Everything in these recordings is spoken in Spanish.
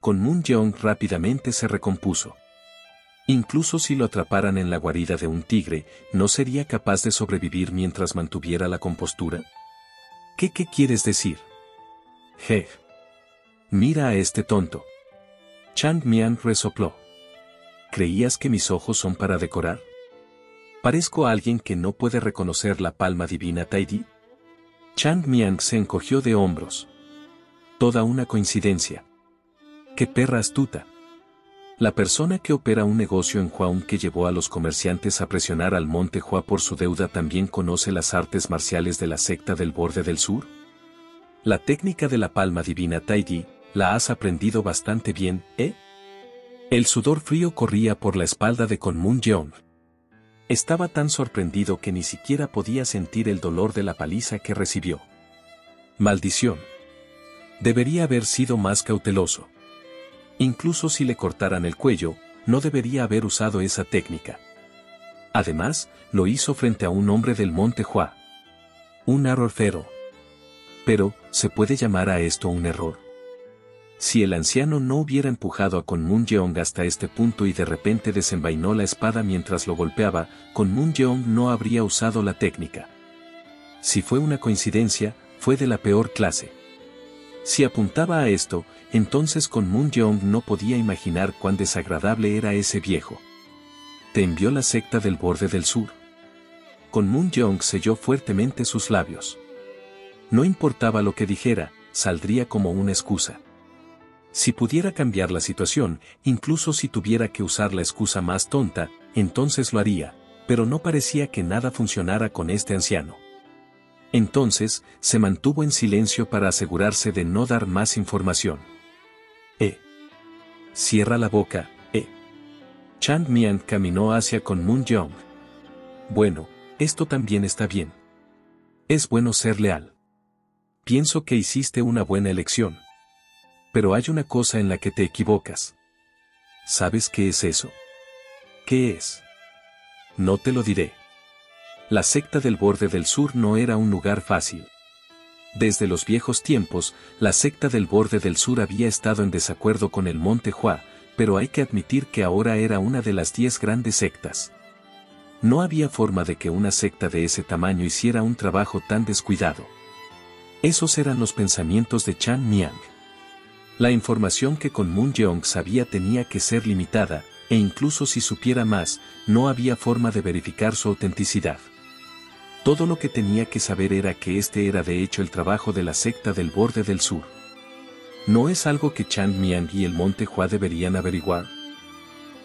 Con Moon Yeong rápidamente se recompuso. Incluso si lo atraparan en la guarida de un tigre, ¿no sería capaz de sobrevivir mientras mantuviera la compostura? ¿Qué quieres decir? Je. Mira a este tonto. Chang Mian resopló. ¿Creías que mis ojos son para decorar? ¿Parezco a alguien que no puede reconocer la palma divina Taidi? Chang Mian se encogió de hombros. Toda una coincidencia. ¡Qué perra astuta! La persona que opera un negocio en Huaun que llevó a los comerciantes a presionar al Monte Hua por su deuda también conoce las artes marciales de la secta del Borde del Sur. La técnica de la palma divina Taidi, la has aprendido bastante bien, ¿eh? El sudor frío corría por la espalda de Con Moon Yeong. Estaba tan sorprendido que ni siquiera podía sentir el dolor de la paliza que recibió. Maldición. Debería haber sido más cauteloso. Incluso si le cortaran el cuello, no debería haber usado esa técnica. Además, lo hizo frente a un hombre del Monte Hua. Un arrorfero. Pero, ¿se puede llamar a esto un error? Si el anciano no hubiera empujado a Con Moon Yeong hasta este punto y de repente desenvainó la espada mientras lo golpeaba, Con Moon Yeong no habría usado la técnica. Si fue una coincidencia, fue de la peor clase. Si apuntaba a esto, entonces Con Moon Yeong no podía imaginar cuán desagradable era ese viejo. ¿Te envió la secta del Borde del Sur? Con Moon Yeong selló fuertemente sus labios. No importaba lo que dijera, saldría como una excusa. Si pudiera cambiar la situación, incluso si tuviera que usar la excusa más tonta, entonces lo haría, pero no parecía que nada funcionara con este anciano. Entonces, se mantuvo en silencio para asegurarse de no dar más información. Cierra la boca, Chang Mian caminó hacia Con Moon Yeong. Bueno, esto también está bien. Es bueno ser leal. Pienso que hiciste una buena elección. Pero hay una cosa en la que te equivocas. ¿Sabes qué es eso? ¿Qué es? No te lo diré. La secta del Borde del Sur no era un lugar fácil. Desde los viejos tiempos, la secta del Borde del Sur había estado en desacuerdo con el Monte Hua, pero hay que admitir que ahora era una de las 10 grandes sectas. No había forma de que una secta de ese tamaño hiciera un trabajo tan descuidado. Esos eran los pensamientos de Chang Mian. La información que Con Moon Yeong sabía tenía que ser limitada, e incluso si supiera más, no había forma de verificar su autenticidad. Todo lo que tenía que saber era que este era de hecho el trabajo de la secta del Borde del Sur. ¿No es algo que Chang Mian y el Monte Hua deberían averiguar?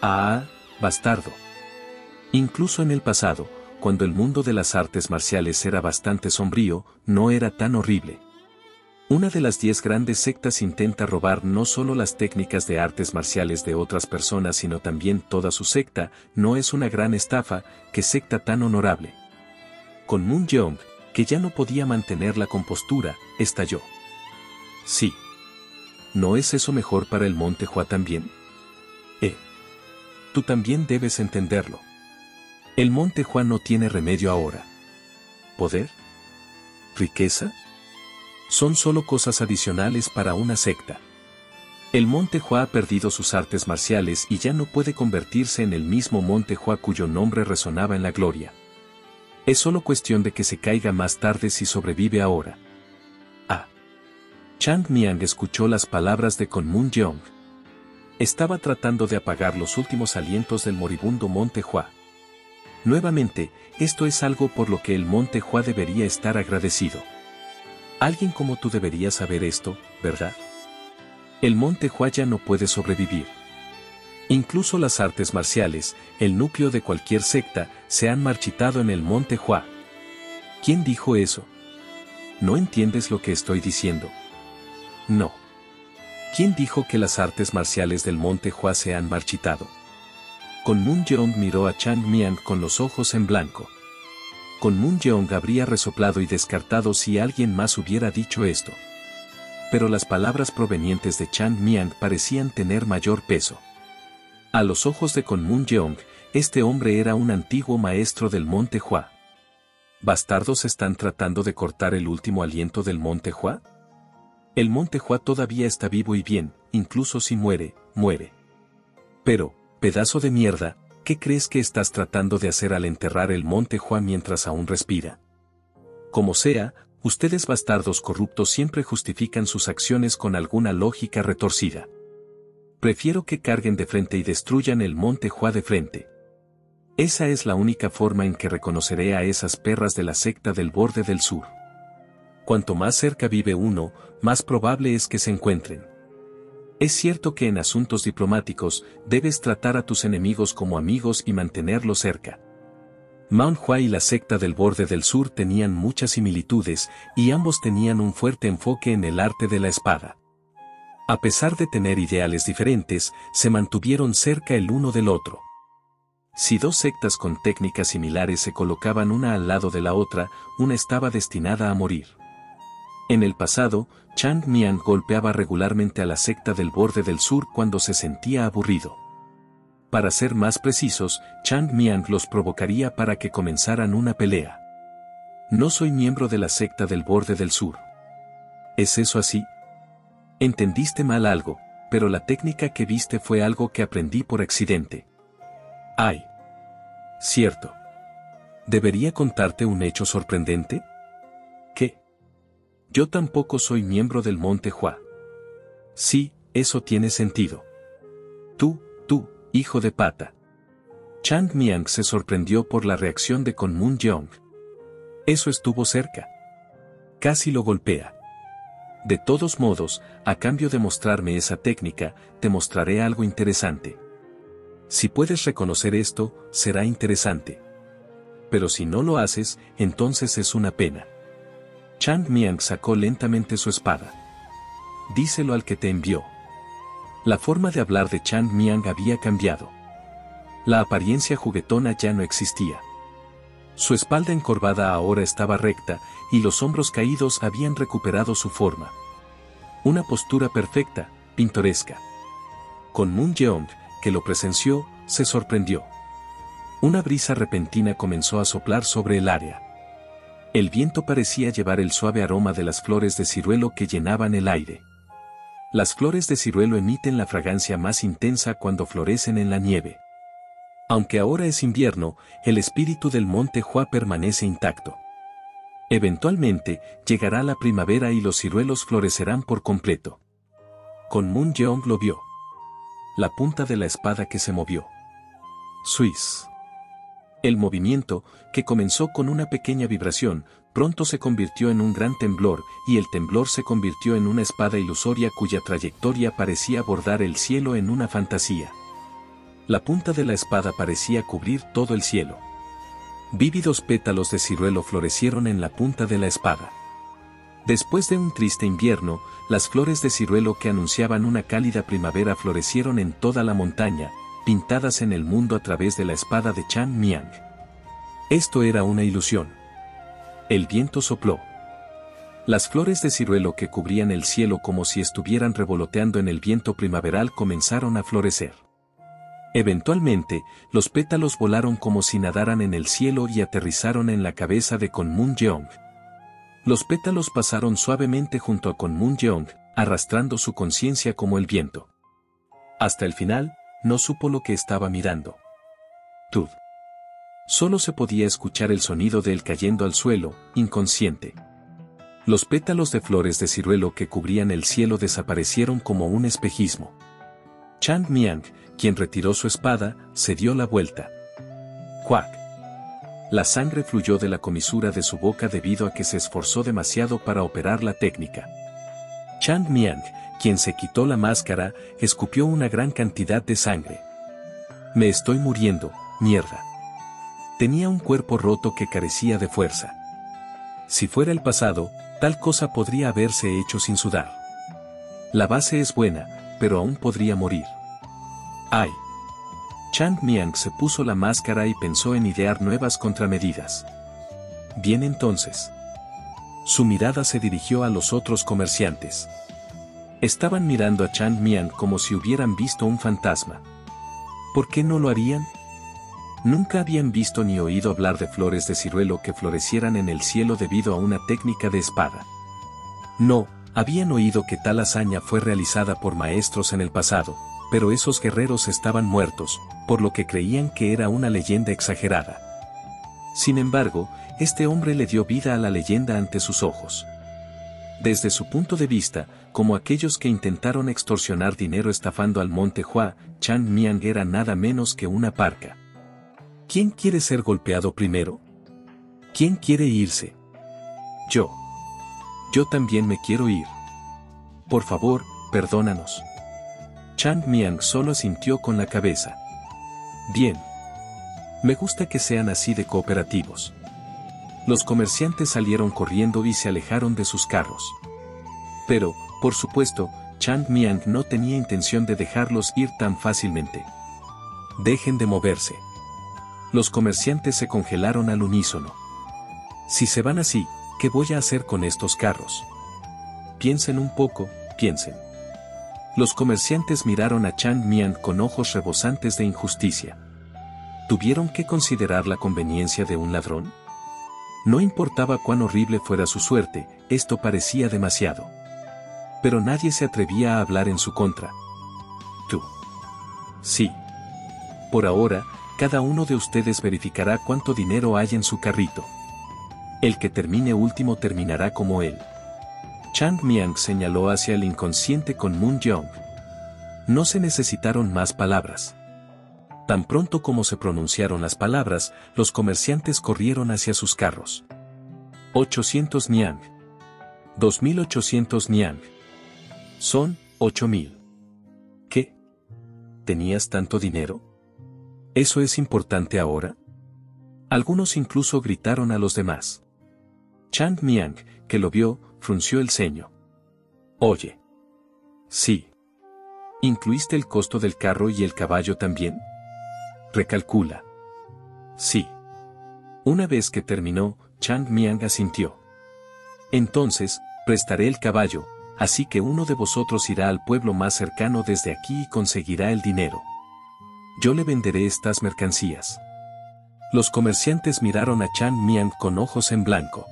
Ah, bastardo. Incluso en el pasado, cuando el mundo de las artes marciales era bastante sombrío, no era tan horrible. Una de las 10 grandes sectas intenta robar no solo las técnicas de artes marciales de otras personas sino también toda su secta. No es una gran estafa, qué secta tan honorable. Con Moon Yeong, que ya no podía mantener la compostura, estalló. Sí. ¿No es eso mejor para el Monte Hua también? Tú también debes entenderlo. El Monte Hua no tiene remedio ahora. ¿Poder? ¿Riqueza? Son solo cosas adicionales para una secta. El Monte Hua ha perdido sus artes marciales y ya no puede convertirse en el mismo Monte Hua cuyo nombre resonaba en la gloria. Es solo cuestión de que se caiga más tarde si sobrevive ahora. Chang Mian escuchó las palabras de Con Moon Yeong. Estaba tratando de apagar los últimos alientos del moribundo Monte Hua. Nuevamente, esto es algo por lo que el Monte Hua debería estar agradecido. Alguien como tú debería saber esto, ¿verdad? El Monte Hua ya no puede sobrevivir. Incluso las artes marciales, el núcleo de cualquier secta, se han marchitado en el Monte Hua. ¿Quién dijo eso? ¿No entiendes lo que estoy diciendo? No. ¿Quién dijo que las artes marciales del Monte Hua se han marchitado? Con Moon Yeong miró a Chang Mian con los ojos en blanco. Con Moon Yeong habría resoplado y descartado si alguien más hubiera dicho esto. Pero las palabras provenientes de Chang Mian parecían tener mayor peso. A los ojos de Con Moon Yeong, este hombre era un antiguo maestro del Monte Hua. ¿Bastardos están tratando de cortar el último aliento del Monte Hua? El Monte Hua todavía está vivo y bien, incluso si muere, muere. Pero, pedazo de mierda, ¿qué crees que estás tratando de hacer al enterrar el Monte Hua mientras aún respira? Como sea, ustedes bastardos corruptos siempre justifican sus acciones con alguna lógica retorcida. Prefiero que carguen de frente y destruyan el Monte Hua de frente. Esa es la única forma en que reconoceré a esas perras de la secta del Borde del Sur. Cuanto más cerca vive uno, más probable es que se encuentren. Es cierto que en asuntos diplomáticos, debes tratar a tus enemigos como amigos y mantenerlos cerca. Mount Hua y la secta del Borde del Sur tenían muchas similitudes, y ambos tenían un fuerte enfoque en el arte de la espada. A pesar de tener ideales diferentes, se mantuvieron cerca el uno del otro. Si dos sectas con técnicas similares se colocaban una al lado de la otra, una estaba destinada a morir. En el pasado, Chang Mian golpeaba regularmente a la secta del Borde del Sur cuando se sentía aburrido. Para ser más precisos, Chang Mian los provocaría para que comenzaran una pelea. No soy miembro de la secta del Borde del Sur. ¿Es eso así? Entendiste mal algo, pero la técnica que viste fue algo que aprendí por accidente. ¡Ay! Cierto. ¿Debería contarte un hecho sorprendente? ¿Qué? Yo tampoco soy miembro del Monte Hua. Sí, eso tiene sentido. Tú, hijo de pata. Chang Mian se sorprendió por la reacción de Kunmung-yeong. Eso estuvo cerca. Casi lo golpea. De todos modos, a cambio de mostrarme esa técnica, te mostraré algo interesante. Si puedes reconocer esto, será interesante. Pero si no lo haces, entonces es una pena. Chang Mian sacó lentamente su espada. Díselo al que te envió. La forma de hablar de Chang Mian había cambiado. La apariencia juguetona ya no existía. Su espalda encorvada ahora estaba recta, y los hombros caídos habían recuperado su forma. Una postura perfecta, pintoresca. Kunmung-yeong, que lo presenció, se sorprendió. Una brisa repentina comenzó a soplar sobre el área. El viento parecía llevar el suave aroma de las flores de ciruelo que llenaban el aire. Las flores de ciruelo emiten la fragancia más intensa cuando florecen en la nieve. Aunque ahora es invierno, el espíritu del Monte Hua permanece intacto. Eventualmente, llegará la primavera y los ciruelos florecerán por completo. Kunmung-yeong lo vio. La punta de la espada que se movió. Suiz. El movimiento, que comenzó con una pequeña vibración, pronto se convirtió en un gran temblor, y el temblor se convirtió en una espada ilusoria cuya trayectoria parecía bordar el cielo en una fantasía. La punta de la espada parecía cubrir todo el cielo. Vívidos pétalos de ciruelo florecieron en la punta de la espada. Después de un triste invierno, las flores de ciruelo que anunciaban una cálida primavera florecieron en toda la montaña, pintadas en el mundo a través de la espada de Chang Mian. Esto era una ilusión. El viento sopló. Las flores de ciruelo que cubrían el cielo como si estuvieran revoloteando en el viento primaveral comenzaron a florecer. Eventualmente, los pétalos volaron como si nadaran en el cielo y aterrizaron en la cabeza de Kunmung-yeong. Los pétalos pasaron suavemente junto a Kunmung-yeong, arrastrando su conciencia como el viento. Hasta el final, no supo lo que estaba mirando. Tud. Solo se podía escuchar el sonido de él cayendo al suelo, inconsciente. Los pétalos de flores de ciruelo que cubrían el cielo desaparecieron como un espejismo. Chang Mian, quien retiró su espada, se dio la vuelta. ¡Cuac! La sangre fluyó de la comisura de su boca debido a que se esforzó demasiado para operar la técnica. Chang Mian, quien se quitó la máscara, escupió una gran cantidad de sangre. Me estoy muriendo, mierda. Tenía un cuerpo roto que carecía de fuerza. Si fuera el pasado, tal cosa podría haberse hecho sin sudar. La base es buena, pero aún podría morir. ¡Ay! Chang Mian se puso la máscara y pensó en idear nuevas contramedidas. Bien entonces. Su mirada se dirigió a los otros comerciantes. Estaban mirando a Chang Mian como si hubieran visto un fantasma. ¿Por qué no lo harían? Nunca habían visto ni oído hablar de flores de ciruelo que florecieran en el cielo debido a una técnica de espada. No, Habían oído que tal hazaña fue realizada por maestros en el pasado, pero esos guerreros estaban muertos, por lo que creían que era una leyenda exagerada. Sin embargo, este hombre le dio vida a la leyenda ante sus ojos. Desde su punto de vista, como aquellos que intentaron extorsionar dinero estafando al monte Hua, Chang Miang era nada menos que una parca. ¿Quién quiere ser golpeado primero? ¿Quién quiere irse? Yo. Yo también me quiero ir. Por favor, perdónanos. Chang Miang solo asintió con la cabeza. Bien. Me gusta que sean así de cooperativos. Los comerciantes salieron corriendo y se alejaron de sus carros. Pero, por supuesto, Chang Miang no tenía intención de dejarlos ir tan fácilmente. Dejen de moverse. Los comerciantes se congelaron al unísono. Si se van así, ¿qué voy a hacer con estos carros? Piensen un poco, piensen. Los comerciantes miraron a Chang Miang con ojos rebosantes de injusticia. ¿Tuvieron que considerar la conveniencia de un ladrón? No importaba cuán horrible fuera su suerte, esto parecía demasiado. Pero nadie se atrevía a hablar en su contra. Tú. Sí. Por ahora, cada uno de ustedes verificará cuánto dinero hay en su carrito. El que termine último terminará como él. Chang Miang señaló hacia el inconsciente con Moon Young. No se necesitaron más palabras. Tan pronto como se pronunciaron las palabras, los comerciantes corrieron hacia sus carros. 800 Niang. 2800 Niang. Son 8000. ¿Qué? ¿Tenías tanto dinero? ¿Eso es importante ahora? Algunos incluso gritaron a los demás. Chang Miang, que lo vio, frunció el ceño. Oye. Sí. ¿Incluiste el costo del carro y el caballo también? Recalcula. Sí. Una vez que terminó, Chang Miang asintió. Entonces, prestaré el caballo, así que uno de vosotros irá al pueblo más cercano desde aquí y conseguirá el dinero. Yo le venderé estas mercancías. Los comerciantes miraron a Chang Miang con ojos en blanco.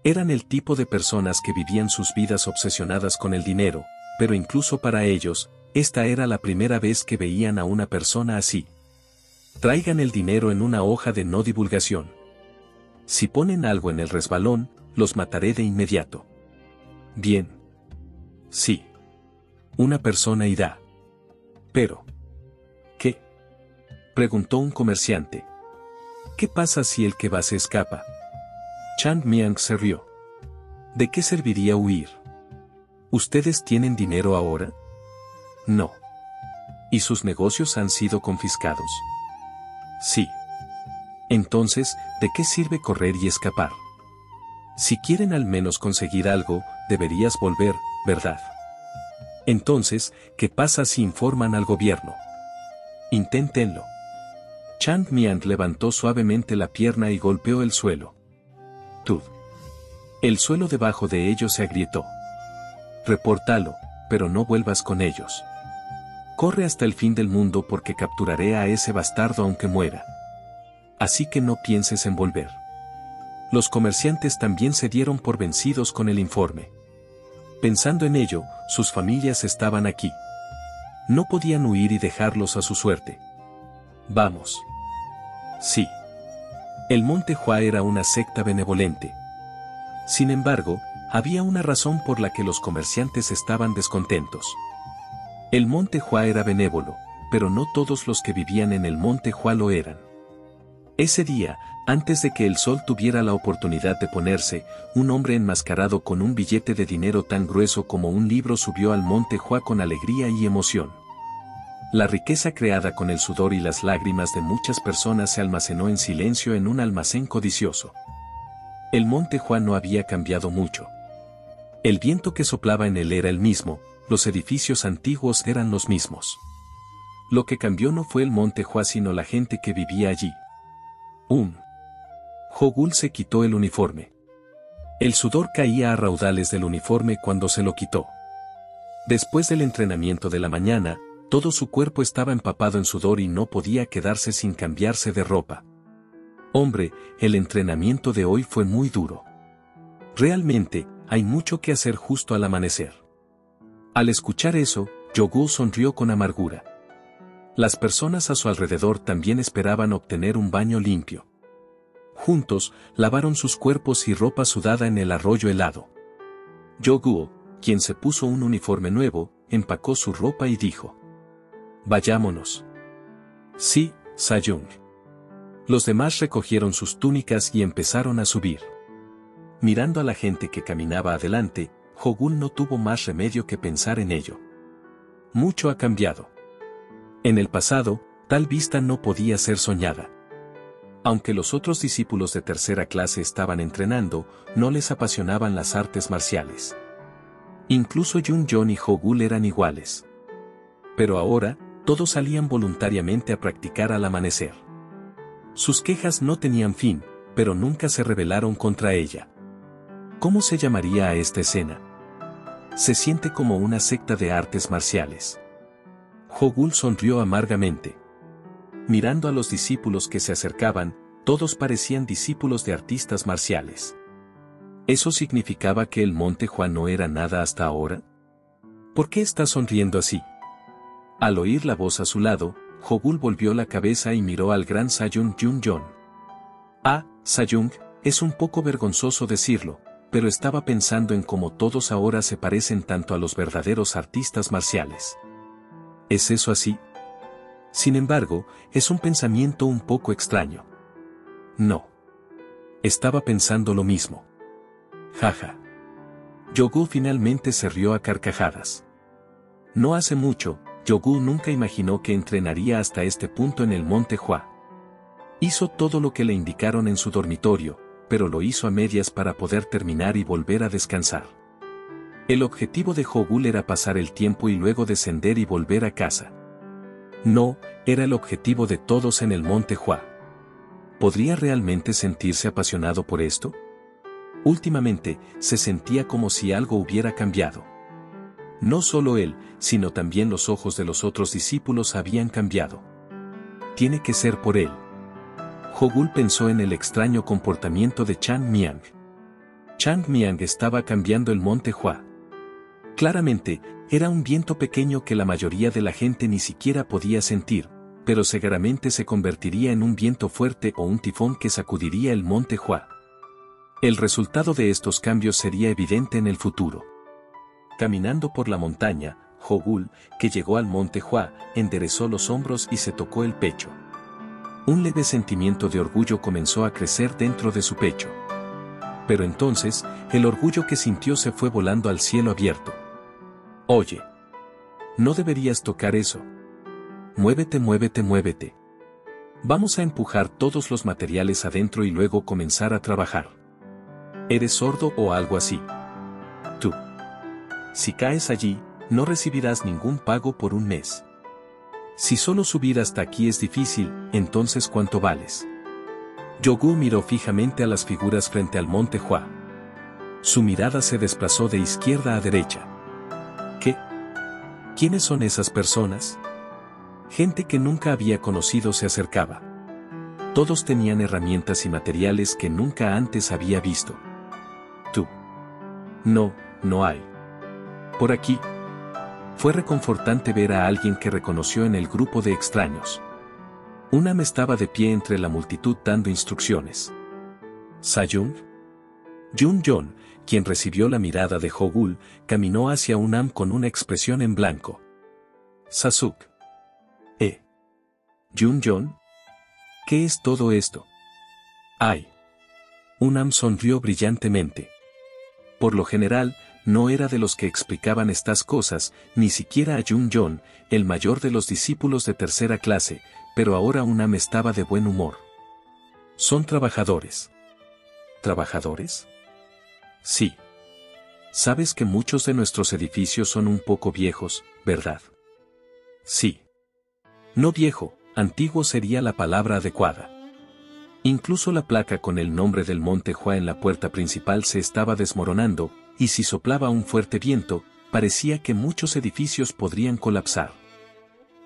Eran el tipo de personas que vivían sus vidas obsesionadas con el dinero, pero incluso para ellos, esta era la primera vez que veían a una persona así. Traigan el dinero en una hoja de no divulgación. Si ponen algo en el resbalón, los mataré de inmediato. Bien. Sí. Una persona irá. Pero. ¿Qué? Preguntó un comerciante. ¿Qué pasa si el que va se escapa? Chang Miang se rió. ¿De qué serviría huir? ¿Ustedes tienen dinero ahora? No. ¿Y sus negocios han sido confiscados? Sí. Entonces, ¿de qué sirve correr y escapar? Si quieren al menos conseguir algo, deberías volver, ¿verdad? Entonces, ¿qué pasa si informan al gobierno? Inténtenlo. Chang Miang levantó suavemente la pierna y golpeó el suelo. Tud. El suelo debajo de ellos se agrietó. Repórtalo, pero no vuelvas con ellos. Corre hasta el fin del mundo porque capturaré a ese bastardo aunque muera. Así que no pienses en volver. Los comerciantes también se dieron por vencidos con el informe. Pensando en ello, sus familias estaban aquí. No podían huir y dejarlos a su suerte. Vamos. Sí. El monte Hua era una secta benevolente. Sin embargo, había una razón por la que los comerciantes estaban descontentos. El monte Hua era benévolo, pero no todos los que vivían en el monte Hua lo eran. Ese día, antes de que el sol tuviera la oportunidad de ponerse, un hombre enmascarado con un billete de dinero tan grueso como un libro subió al monte Hua con alegría y emoción. La riqueza creada con el sudor y las lágrimas de muchas personas se almacenó en silencio en un almacén codicioso. El monte Hua no había cambiado mucho. El viento que soplaba en él era el mismo, los edificios antiguos eran los mismos. Lo que cambió no fue el monte Hua sino la gente que vivía allí. Hogul se quitó el uniforme. El sudor caía a raudales del uniforme cuando se lo quitó. Después del entrenamiento de la mañana, todo su cuerpo estaba empapado en sudor y no podía quedarse sin cambiarse de ropa. Hombre, el entrenamiento de hoy fue muy duro. Realmente, hay mucho que hacer justo al amanecer. Al escuchar eso, Yogu sonrió con amargura. Las personas a su alrededor también esperaban obtener un baño limpio. Juntos, lavaron sus cuerpos y ropa sudada en el arroyo helado. Yogu, quien se puso un uniforme nuevo, empacó su ropa y dijo: «Vayámonos». «Sí, Sa-jung». Los demás recogieron sus túnicas y empezaron a subir. Mirando a la gente que caminaba adelante, Hogul no tuvo más remedio que pensar en ello. Mucho ha cambiado. En el pasado, tal vista no podía ser soñada. Aunque los otros discípulos de tercera clase estaban entrenando, no les apasionaban las artes marciales. Incluso Jun-yeon y Hogul eran iguales. Pero ahora, todos salían voluntariamente a practicar al amanecer. Sus quejas no tenían fin, pero nunca se rebelaron contra ella. ¿Cómo se llamaría a esta escena? Se siente como una secta de artes marciales. Hogul sonrió amargamente. Mirando a los discípulos que se acercaban, todos parecían discípulos de artistas marciales. ¿Eso significaba que el Monte Hua no era nada hasta ahora? ¿Por qué está sonriendo así? Al oír la voz a su lado, Hogul volvió la cabeza y miró al gran Sa-jung Jun-yeon. Ah, Sa-jung, es un poco vergonzoso decirlo, pero estaba pensando en cómo todos ahora se parecen tanto a los verdaderos artistas marciales. ¿Es eso así? Sin embargo, es un pensamiento un poco extraño. No. Estaba pensando lo mismo. Jaja. Yogu finalmente se rió a carcajadas. No hace mucho, Yogu nunca imaginó que entrenaría hasta este punto en el Monte Hua. Hizo todo lo que le indicaron en su dormitorio, pero lo hizo a medias para poder terminar y volver a descansar. El objetivo de Hogul era pasar el tiempo y luego descender y volver a casa. No, era el objetivo de todos en el Monte Hua. ¿Podría realmente sentirse apasionado por esto? Últimamente, se sentía como si algo hubiera cambiado. No solo él, sino también los ojos de los otros discípulos habían cambiado. Tiene que ser por él. Hogul pensó en el extraño comportamiento de Chang Miang. Chang Miang estaba cambiando el Monte Hua. Claramente, era un viento pequeño que la mayoría de la gente ni siquiera podía sentir, pero seguramente se convertiría en un viento fuerte o un tifón que sacudiría el Monte Hua. El resultado de estos cambios sería evidente en el futuro. Caminando por la montaña, Hogul, que llegó al Monte Hua, enderezó los hombros y se tocó el pecho. Un leve sentimiento de orgullo comenzó a crecer dentro de su pecho. Pero entonces, el orgullo que sintió se fue volando al cielo abierto. Oye. No deberías tocar eso. Muévete, muévete, muévete. Vamos a empujar todos los materiales adentro y luego comenzar a trabajar. ¿Eres sordo o algo así? Tú. Si caes allí, no recibirás ningún pago por un mes. Si solo subir hasta aquí es difícil, entonces ¿cuánto vales? Yogu miró fijamente a las figuras frente al Monte Hua. Su mirada se desplazó de izquierda a derecha. ¿Qué? ¿Quiénes son esas personas? Gente que nunca había conocido se acercaba. Todos tenían herramientas y materiales que nunca antes había visto. Tú. No, no hay. Por aquí. Fue reconfortante ver a alguien que reconoció en el grupo de extraños. Unam estaba de pie entre la multitud dando instrucciones. ¿Sa-jung? Jun-yeon, quien recibió la mirada de Hogul, caminó hacia Unam con una expresión en blanco. Sasuk. ¿Jun-yeon? ¿Qué es todo esto? ¡Ay! Unam sonrió brillantemente. Por lo general, no era de los que explicaban estas cosas, ni siquiera a Jun-yeon, el mayor de los discípulos de tercera clase, pero ahora Unam estaba de buen humor. Son trabajadores. ¿Trabajadores? Sí. Sabes que muchos de nuestros edificios son un poco viejos, ¿verdad? Sí. No viejo, antiguo sería la palabra adecuada. Incluso la placa con el nombre del Monte Hua en la puerta principal se estaba desmoronando, y si soplaba un fuerte viento, parecía que muchos edificios podrían colapsar.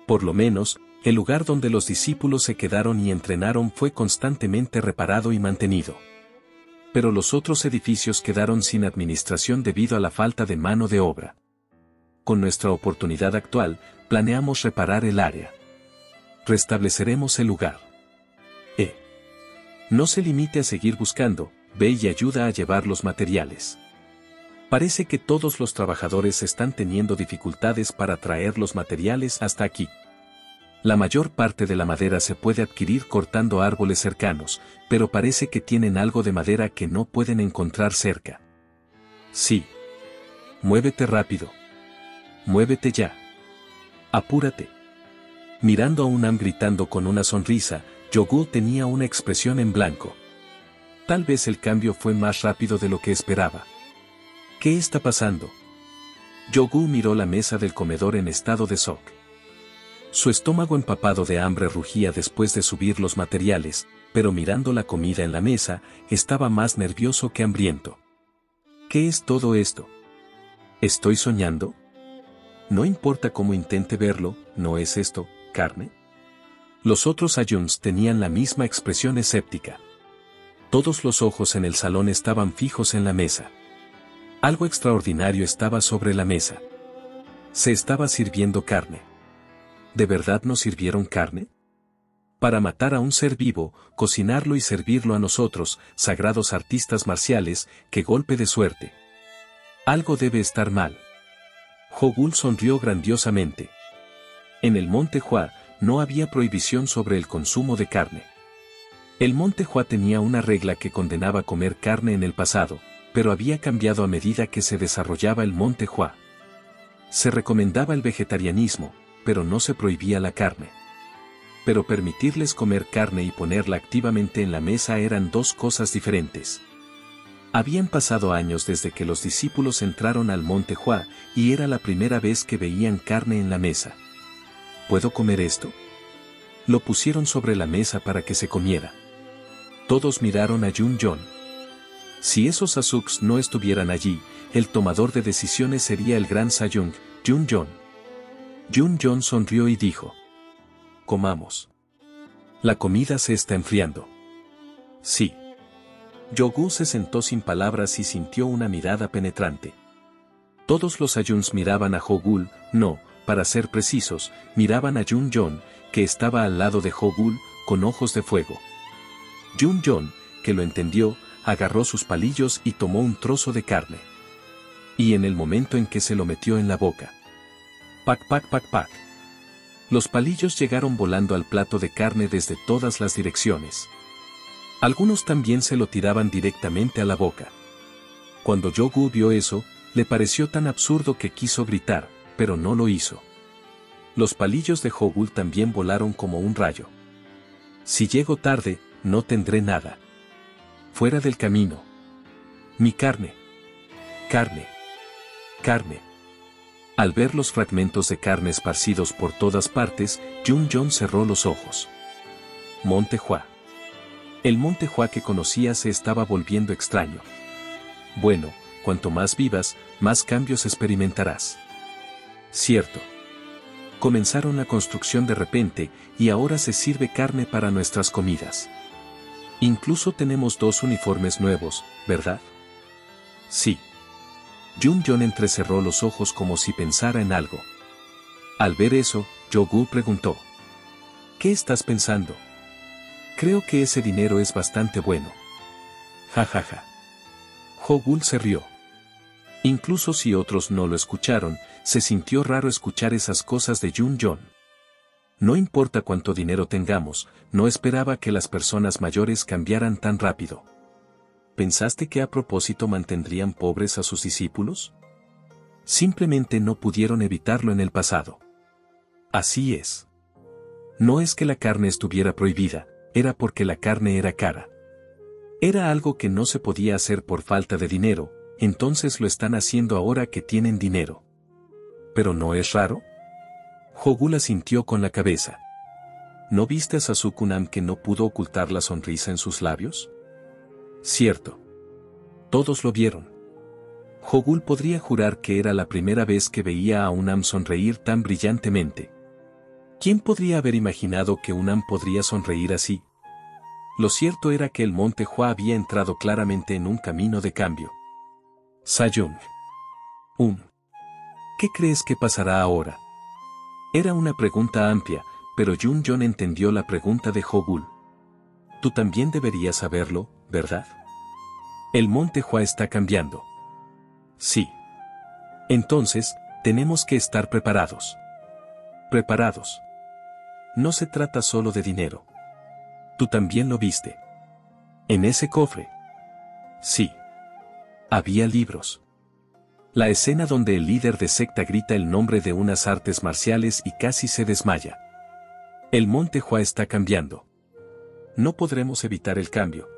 Por lo menos, el lugar donde los discípulos se quedaron y entrenaron fue constantemente reparado y mantenido. Pero los otros edificios quedaron sin administración debido a la falta de mano de obra. Con nuestra oportunidad actual, planeamos reparar el área. Restableceremos el lugar. No se limite a seguir buscando, ve y ayuda a llevar los materiales. Parece que todos los trabajadores están teniendo dificultades para traer los materiales hasta aquí. La mayor parte de la madera se puede adquirir cortando árboles cercanos, pero parece que tienen algo de madera que no pueden encontrar cerca. Sí. Muévete rápido. Muévete ya. Apúrate. Mirando a Unam gritando con una sonrisa, Yogu tenía una expresión en blanco. Tal vez el cambio fue más rápido de lo que esperaba. ¿Qué está pasando? Yogu miró la mesa del comedor en estado de shock. Su estómago empapado de hambre rugía después de subir los materiales, pero mirando la comida en la mesa, estaba más nervioso que hambriento. ¿Qué es todo esto? ¿Estoy soñando? No importa cómo intente verlo, ¿no es esto carne? Los otros Ayuns tenían la misma expresión escéptica. Todos los ojos en el salón estaban fijos en la mesa. Algo extraordinario estaba sobre la mesa. Se estaba sirviendo carne. ¿De verdad nos sirvieron carne? Para matar a un ser vivo, cocinarlo y servirlo a nosotros, sagrados artistas marciales, qué golpe de suerte. Algo debe estar mal. Hogul sonrió grandiosamente. En el Monte Hua, no había prohibición sobre el consumo de carne. El Monte Hua tenía una regla que condenaba comer carne en el pasado, pero había cambiado a medida que se desarrollaba el Monte Hua. Se recomendaba el vegetarianismo, pero no se prohibía la carne. Pero permitirles comer carne y ponerla activamente en la mesa eran dos cosas diferentes. Habían pasado años desde que los discípulos entraron al Monte Hua, y era la primera vez que veían carne en la mesa. ¿Puedo comer esto? Lo pusieron sobre la mesa para que se comiera. Todos miraron a Jun-Jong. Si esos Asuks no estuvieran allí, el tomador de decisiones sería el gran Sayung, Jun-Jong. Jun-Jong sonrió y dijo: comamos. La comida se está enfriando. Sí. Yogu se sentó sin palabras y sintió una mirada penetrante. Todos los Ayuns miraban a Hogul, no, para ser precisos, miraban a Jun-Jong, que estaba al lado de Hogul, con ojos de fuego. Jun-Jong, que lo entendió, agarró sus palillos y tomó un trozo de carne. Y en el momento en que se lo metió en la boca. ¡Pac, pac, pac, pac! Los palillos llegaron volando al plato de carne desde todas las direcciones. Algunos también se lo tiraban directamente a la boca. Cuando Yogu vio eso, le pareció tan absurdo que quiso gritar, pero no lo hizo. Los palillos de Hogul también volaron como un rayo. Si llego tarde, no tendré nada. Fuera del camino. Mi carne. Carne. Carne. Al ver los fragmentos de carne esparcidos por todas partes, Jun-Jong cerró los ojos. Monte Hua. El Monte Hua que conocía se estaba volviendo extraño. Bueno, cuanto más vivas, más cambios experimentarás. Cierto. Comenzaron la construcción de repente, y ahora se sirve carne para nuestras comidas. Incluso tenemos 2 uniformes nuevos, ¿verdad? Sí. Jun-Jong entrecerró los ojos como si pensara en algo. Al ver eso, Yogu preguntó: ¿qué estás pensando? Creo que ese dinero es bastante bueno. Ja ja ja. Hogul se rió. Incluso si otros no lo escucharon, se sintió raro escuchar esas cosas de Jun-Jong. No importa cuánto dinero tengamos, no esperaba que las personas mayores cambiaran tan rápido. ¿Pensaste que a propósito mantendrían pobres a sus discípulos? Simplemente no pudieron evitarlo en el pasado. Así es. No es que la carne estuviera prohibida, era porque la carne era cara. Era algo que no se podía hacer por falta de dinero, entonces lo están haciendo ahora que tienen dinero. ¿Pero no es raro? Hogul asintió con la cabeza. ¿No viste a Sasuke-Unam que no pudo ocultar la sonrisa en sus labios? Cierto. Todos lo vieron. Hogul podría jurar que era la primera vez que veía a Unam sonreír tan brillantemente. ¿Quién podría haber imaginado que Unam podría sonreír así? Lo cierto era que el monte Hua había entrado claramente en un camino de cambio. Sayun. ¿Qué crees que pasará ahora? Era una pregunta amplia, pero Yun-Jon entendió la pregunta de Hogul. Tú también deberías saberlo, ¿verdad? El monte Hua está cambiando. Sí. Entonces, tenemos que estar preparados. Preparados. No se trata solo de dinero. Tú también lo viste. En ese cofre. Sí. Había libros. La escena donde el líder de secta grita el nombre de unas artes marciales y casi se desmaya. El monte Hua está cambiando. No podremos evitar el cambio.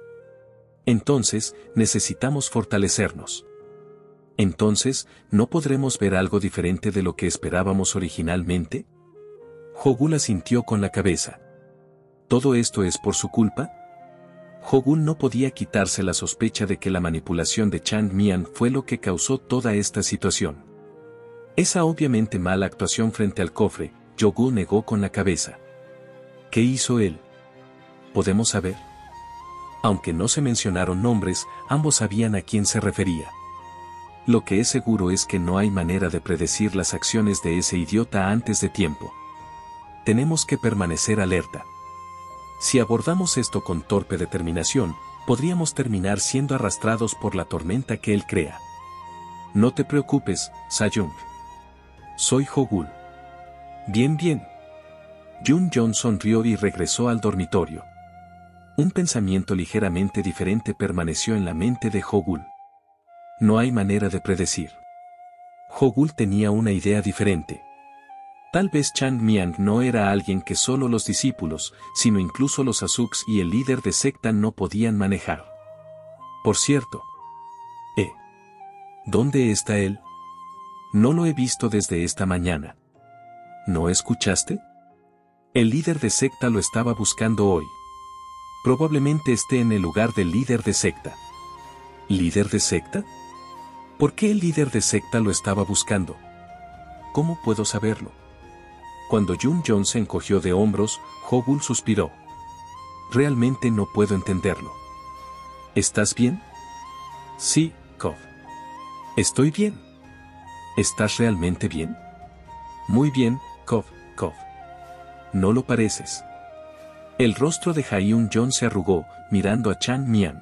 Entonces, necesitamos fortalecernos. Entonces, ¿no podremos ver algo diferente de lo que esperábamos originalmente? Hogul asintió con la cabeza. ¿Todo esto es por su culpa? Hogul no podía quitarse la sospecha de que la manipulación de Chang Mian fue lo que causó toda esta situación. Esa obviamente mala actuación frente al cofre, Yogu negó con la cabeza. ¿Qué hizo él? ¿Podemos saber? Aunque no se mencionaron nombres, ambos sabían a quién se refería. Lo que es seguro es que no hay manera de predecir las acciones de ese idiota antes de tiempo. Tenemos que permanecer alerta. Si abordamos esto con torpe determinación, podríamos terminar siendo arrastrados por la tormenta que él crea. No te preocupes, Sayun. Soy Hogul. Bien. Yun-Jon sonrió y regresó al dormitorio. Un pensamiento ligeramente diferente permaneció en la mente de Hogul. No hay manera de predecir. Hogul tenía una idea diferente. Tal vez Chang Miang no era alguien que solo los discípulos, sino incluso los Asuks y el líder de secta no podían manejar. Por cierto. ¿Dónde está él? No lo he visto desde esta mañana. ¿No escuchaste? El líder de secta lo estaba buscando hoy. Probablemente esté en el lugar del líder de secta. ¿Líder de secta? ¿Por qué el líder de secta lo estaba buscando? ¿Cómo puedo saberlo? Cuando Yun-Jon se encogió de hombros, Hogul suspiró. Realmente no puedo entenderlo. ¿Estás bien? Sí, Kov. Estoy bien. ¿Estás realmente bien? Muy bien, Kov. No lo pareces. El rostro de Hyun-Jon se arrugó, mirando a Chang Miang.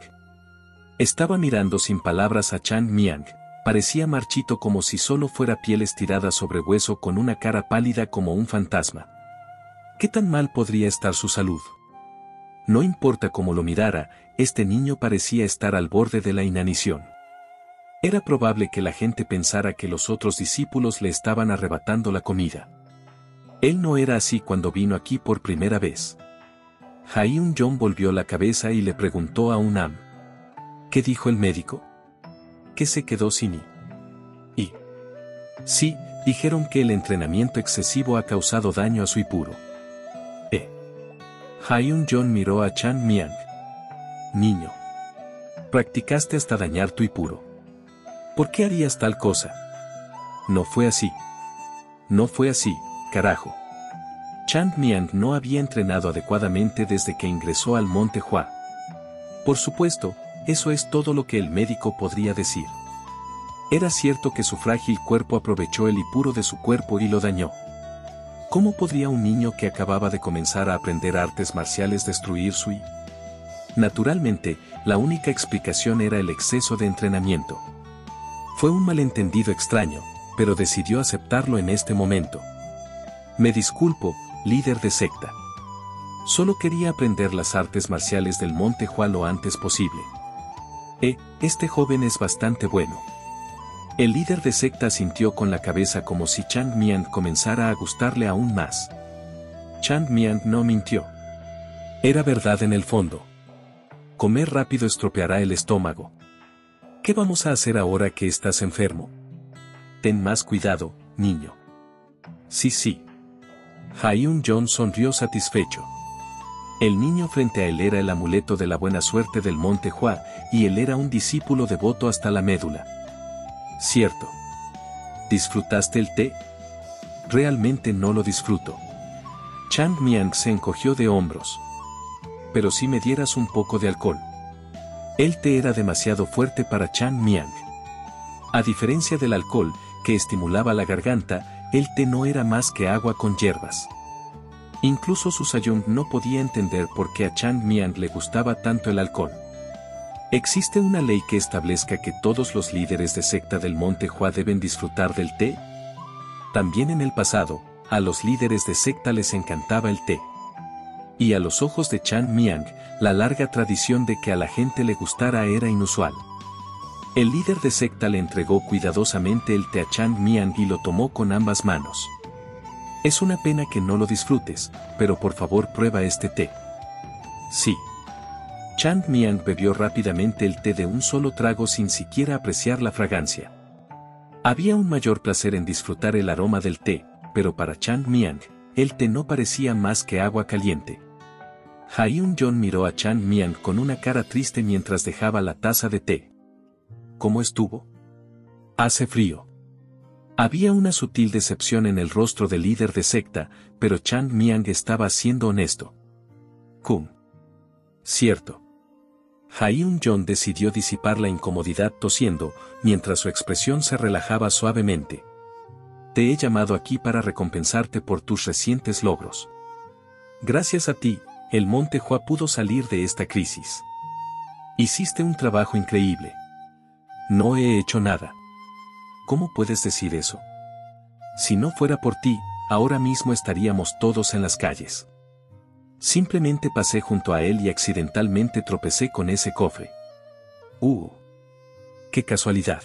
Estaba mirando sin palabras a Chang Miang. Parecía marchito como si solo fuera piel estirada sobre hueso con una cara pálida como un fantasma. ¿Qué tan mal podría estar su salud? No importa cómo lo mirara, este niño parecía estar al borde de la inanición. Era probable que la gente pensara que los otros discípulos le estaban arrebatando la comida. Él no era así cuando vino aquí por primera vez. Hyun-Jon volvió la cabeza y le preguntó a Unam. ¿Qué dijo el médico? ¿Que se quedó sin I? Sí, dijeron que el entrenamiento excesivo ha causado daño a su Ipuro. Hyun-Jon miró a Chang Miang. Niño. Practicaste hasta dañar tu Ipuro. ¿Por qué harías tal cosa? No fue así. No fue así, carajo. Chang Miang no había entrenado adecuadamente desde que ingresó al monte Hua. Por supuesto, eso es todo lo que el médico podría decir. Era cierto que su frágil cuerpo aprovechó el Ipuro de su cuerpo y lo dañó. ¿Cómo podría un niño que acababa de comenzar a aprender artes marciales destruir su I? Naturalmente, la única explicación era el exceso de entrenamiento. Fue un malentendido extraño, pero decidió aceptarlo en este momento. Me disculpo, líder de secta. Solo quería aprender las artes marciales del monte Hua lo antes posible. Este joven es bastante bueno. El líder de secta asintió con la cabeza como si Chang Miang comenzara a gustarle aún más. Chang Miang no mintió. Era verdad en el fondo. Comer rápido estropeará el estómago. ¿Qué vamos a hacer ahora que estás enfermo? Ten más cuidado, niño. Sí. Hyun-Jon sonrió satisfecho. El niño frente a él era el amuleto de la buena suerte del monte Hua, y él era un discípulo devoto hasta la médula. Cierto. ¿Disfrutaste el té? Realmente no lo disfruto. Chang Miang se encogió de hombros. pero si me dieras un poco de alcohol. El té era demasiado fuerte para Chan Miang. A diferencia del alcohol, que estimulaba la garganta, el té no era más que agua con hierbas. Incluso Su Zayong no podía entender por qué a Chan Miang le gustaba tanto el alcohol. ¿Existe una ley que establezca que todos los líderes de secta del Monte Hua deben disfrutar del té? También en el pasado, a los líderes de secta les encantaba el té. Y a los ojos de Chan Miang, la larga tradición de que a la gente le gustara era inusual. El líder de secta le entregó cuidadosamente el té a Chan Miang y lo tomó con ambas manos. Es una pena que no lo disfrutes, pero por favor prueba este té. Sí. Chan Miang bebió rápidamente el té de un solo trago sin siquiera apreciar la fragancia. Había un mayor placer en disfrutar el aroma del té, pero para Chan Miang, el té no parecía más que agua caliente. Ha-Yun-Jon miró a Chan Miang con una cara triste mientras dejaba la taza de té. ¿Cómo estuvo? Hace frío. Había una sutil decepción en el rostro del líder de secta, pero Chan Miang estaba siendo honesto. Cierto. Ha-Yun-Jon decidió disipar la incomodidad tosiendo, mientras su expresión se relajaba suavemente. Te he llamado aquí para recompensarte por tus recientes logros. Gracias a ti, el Monte Hua pudo salir de esta crisis. Hiciste un trabajo increíble. No he hecho nada. ¿Cómo puedes decir eso? Si no fuera por ti, ahora mismo estaríamos todos en las calles. Simplemente pasé junto a él y accidentalmente tropecé con ese cofre. ¡Qué casualidad!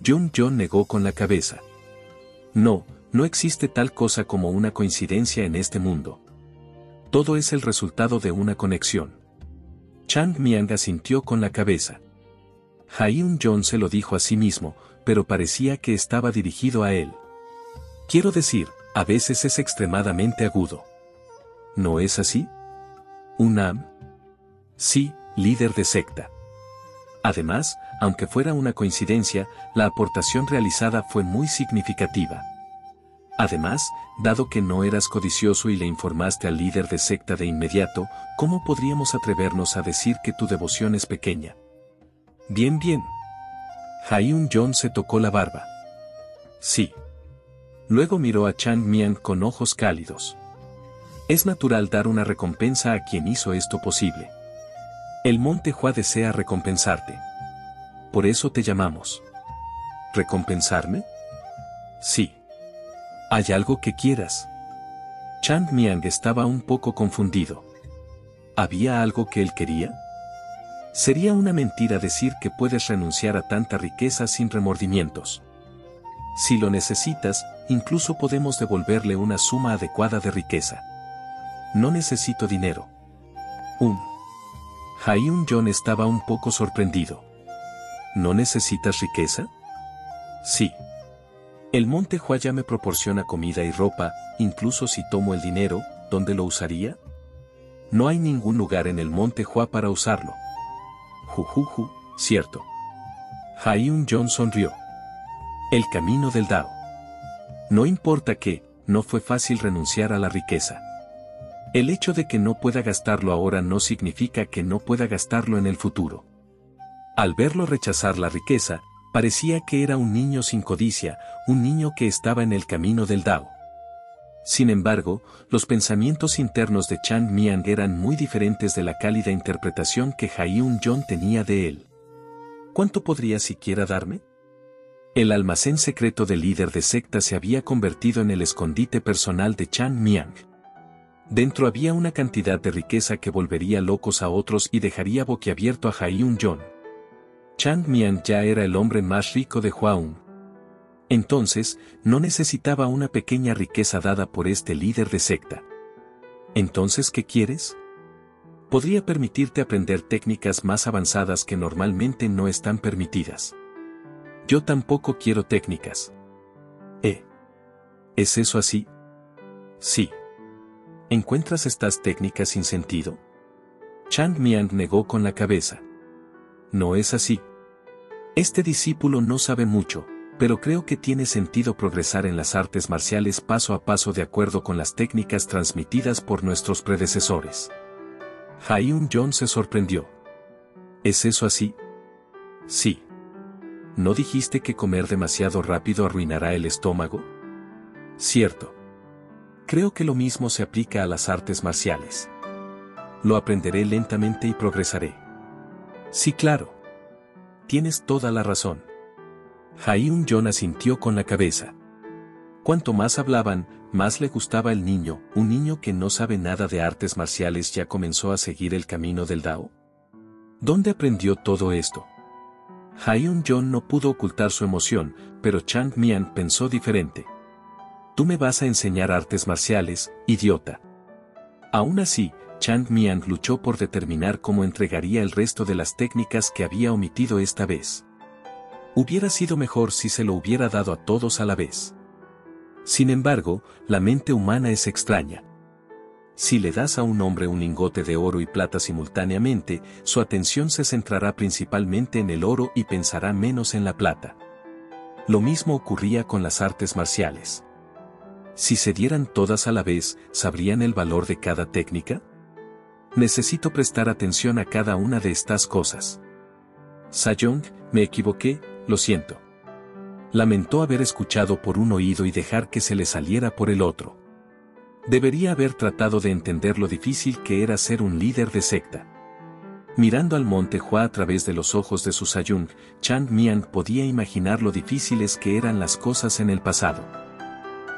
Yun-Jon negó con la cabeza. No, no existe tal cosa como una coincidencia en este mundo. Todo es el resultado de una conexión. Chan Miang asintió con la cabeza. Ha-Yun-Jon se lo dijo a sí mismo, pero parecía que estaba dirigido a él. Quiero decir, a veces es extremadamente agudo. ¿No es así? Sí, líder de secta. Además, aunque fuera una coincidencia, la aportación realizada fue muy significativa. Además, dado que no eras codicioso y le informaste al líder de secta de inmediato, ¿cómo podríamos atrevernos a decir que tu devoción es pequeña? Bien. Ha-Yun-Jon se tocó la barba. Sí. Luego miró a Chan Miang con ojos cálidos. Es natural dar una recompensa a quien hizo esto posible. El Monte Hua desea recompensarte. Por eso te llamamos. ¿Recompensarme? Sí. ¿Hay algo que quieras? Chan Miang estaba un poco confundido. ¿Había algo que él quería? Sería una mentira decir que puedes renunciar a tanta riqueza sin remordimientos. Si lo necesitas, incluso podemos devolverle una suma adecuada de riqueza. No necesito dinero. Ha-Yun-Jon estaba un poco sorprendido. ¿No necesitas riqueza? Sí. El Monte Hua ya me proporciona comida y ropa, incluso si tomo el dinero, ¿dónde lo usaría? No hay ningún lugar en el Monte Hua para usarlo. Cierto. Ha-Yun-Jon sonrió. El camino del Dao. No importa que, no fue fácil renunciar a la riqueza. El hecho de que no pueda gastarlo ahora no significa que no pueda gastarlo en el futuro. Al verlo rechazar la riqueza, parecía que era un niño sin codicia, un niño que estaba en el camino del Dao. Sin embargo, los pensamientos internos de Chan Miang eran muy diferentes de la cálida interpretación que Ha-Yun-Jon tenía de él. ¿Cuánto podría siquiera darme? El almacén secreto del líder de secta se había convertido en el escondite personal de Chan Miang. Dentro había una cantidad de riqueza que volvería locos a otros y dejaría boquiabierto a Ha-Yun-Jon. Chan Miang ya era el hombre más rico de Hwaun. Entonces, no necesitaba una pequeña riqueza dada por este líder de secta. ¿Entonces qué quieres? Podría permitirte aprender técnicas más avanzadas que normalmente no están permitidas. Yo tampoco quiero técnicas. ¿Es eso así? Sí. ¿Encuentras estas técnicas sin sentido? Chan Miang negó con la cabeza. No es así. Este discípulo no sabe mucho, pero creo que tiene sentido progresar en las artes marciales paso a paso de acuerdo con las técnicas transmitidas por nuestros predecesores. Ha-Eun-Jon se sorprendió. ¿Es eso así? Sí. ¿No dijiste que comer demasiado rápido arruinará el estómago? Cierto. Creo que lo mismo se aplica a las artes marciales. Lo aprenderé lentamente y progresaré. Sí, claro. Tienes toda la razón. Ha-Eun-Jon asintió con la cabeza. Cuanto más hablaban, más le gustaba el niño. Un niño que no sabe nada de artes marciales ya comenzó a seguir el camino del Dao. ¿Dónde aprendió todo esto? Ha-Eun-Jon no pudo ocultar su emoción, pero Chang Mian pensó diferente. Tú me vas a enseñar artes marciales, idiota. Aún así, Chang Mian luchó por determinar cómo entregaría el resto de las técnicas que había omitido esta vez. Hubiera sido mejor si se lo hubiera dado a todos a la vez. Sin embargo, la mente humana es extraña. Si le das a un hombre un lingote de oro y plata simultáneamente, su atención se centrará principalmente en el oro y pensará menos en la plata. Lo mismo ocurría con las artes marciales. Si se dieran todas a la vez, ¿sabrían el valor de cada técnica? Necesito prestar atención a cada una de estas cosas. Sa-Young, me equivoqué, lo siento. Lamentó haber escuchado por un oído y dejar que se le saliera por el otro. Debería haber tratado de entender lo difícil que era ser un líder de secta. Mirando al monte Hua a través de los ojos de su Sa-Young, Chang Mian podía imaginar lo difíciles que eran las cosas en el pasado.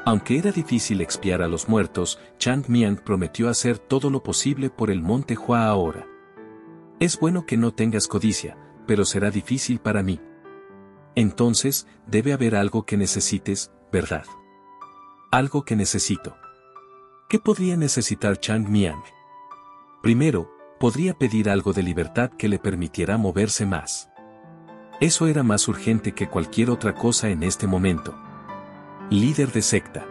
Aunque era difícil expiar a los muertos, Chang Mian prometió hacer todo lo posible por el monte Hua ahora. Es bueno que no tengas codicia, pero será difícil para mí. Entonces, debe haber algo que necesites, ¿verdad? Algo que necesito. ¿Qué podría necesitar Chang Mian? Primero, podría pedir algo de libertad que le permitiera moverse más. Eso era más urgente que cualquier otra cosa en este momento. Líder de secta.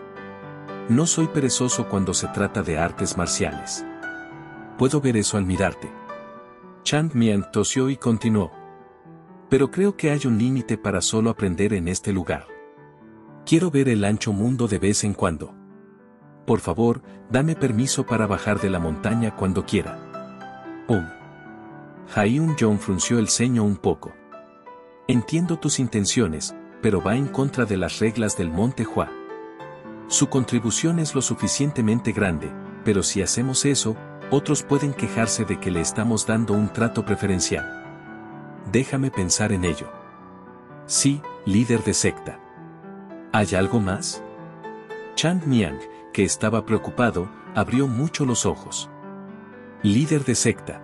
No soy perezoso cuando se trata de artes marciales. Puedo ver eso al mirarte. Chang Mian tosió y continuó. Pero creo que hay un límite para solo aprender en este lugar. Quiero ver el ancho mundo de vez en cuando. Por favor, dame permiso para bajar de la montaña cuando quiera. Ha-Eun-Jon frunció el ceño un poco. Entiendo tus intenciones, pero va en contra de las reglas del monte Hua. Su contribución es lo suficientemente grande, pero si hacemos eso, otros pueden quejarse de que le estamos dando un trato preferencial. Déjame pensar en ello. Sí, líder de secta. ¿Hay algo más? Chang Mian, que estaba preocupado, abrió mucho los ojos. Líder de secta.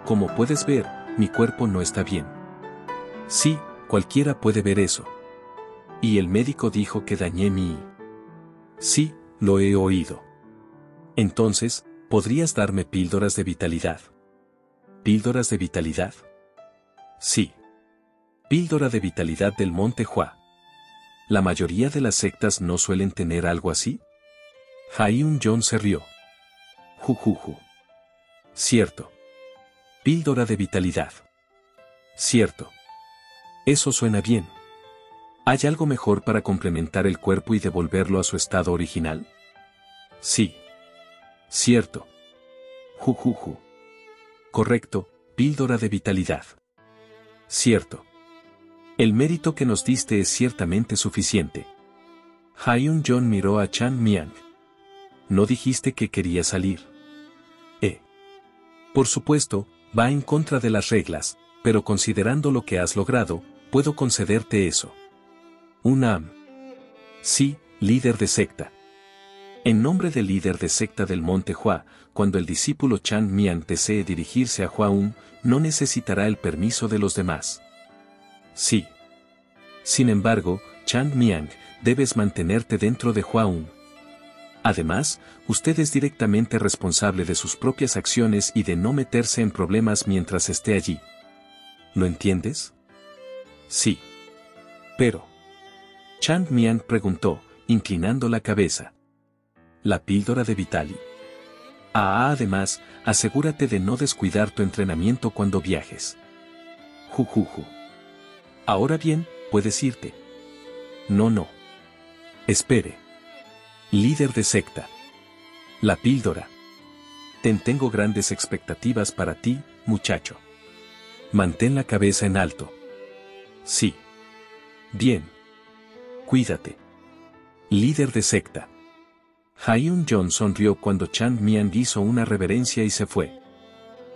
Como puedes ver, mi cuerpo no está bien. Sí, cualquiera puede ver eso. Y el médico dijo que dañé mi... Sí, lo he oído. Entonces, ¿podrías darme píldoras de vitalidad? ¿Píldoras de vitalidad? Sí. Píldora de vitalidad del monte Hua. ¿La mayoría de las sectas no suelen tener algo así? Ha-Eun-Jon se rió. Jujuju. Cierto. Píldora de vitalidad. Cierto. Eso suena bien. ¿Hay algo mejor para complementar el cuerpo y devolverlo a su estado original? Sí. Cierto. Jujuju. Correcto, píldora de vitalidad. Cierto. El mérito que nos diste es ciertamente suficiente. Ha-Eun-Jon miró a Chang Mian. ¿No dijiste que quería salir? Por supuesto, va en contra de las reglas, pero considerando lo que has logrado, puedo concederte eso. Sí, líder de secta. En nombre del líder de secta del monte Hua, cuando el discípulo Chang Mian desee dirigirse a Hua-Un, no necesitará el permiso de los demás. Sí. Sin embargo, Chang Mian, debes mantenerte dentro de Hua-Un. Además, usted es directamente responsable de sus propias acciones y de no meterse en problemas mientras esté allí. ¿Lo entiendes? Sí. Pero... Chang Mian preguntó, inclinando la cabeza. ¿La píldora de Vitali? Además, asegúrate de no descuidar tu entrenamiento cuando viajes. Jujuju. Ahora bien, puedes irte. No. Espere. Líder de secta. La píldora. Tengo grandes expectativas para ti, muchacho. Mantén la cabeza en alto. Sí. Bien. Cuídate. Líder de secta. Ha-Eun-Jon sonrió cuando Chang Miang hizo una reverencia y se fue.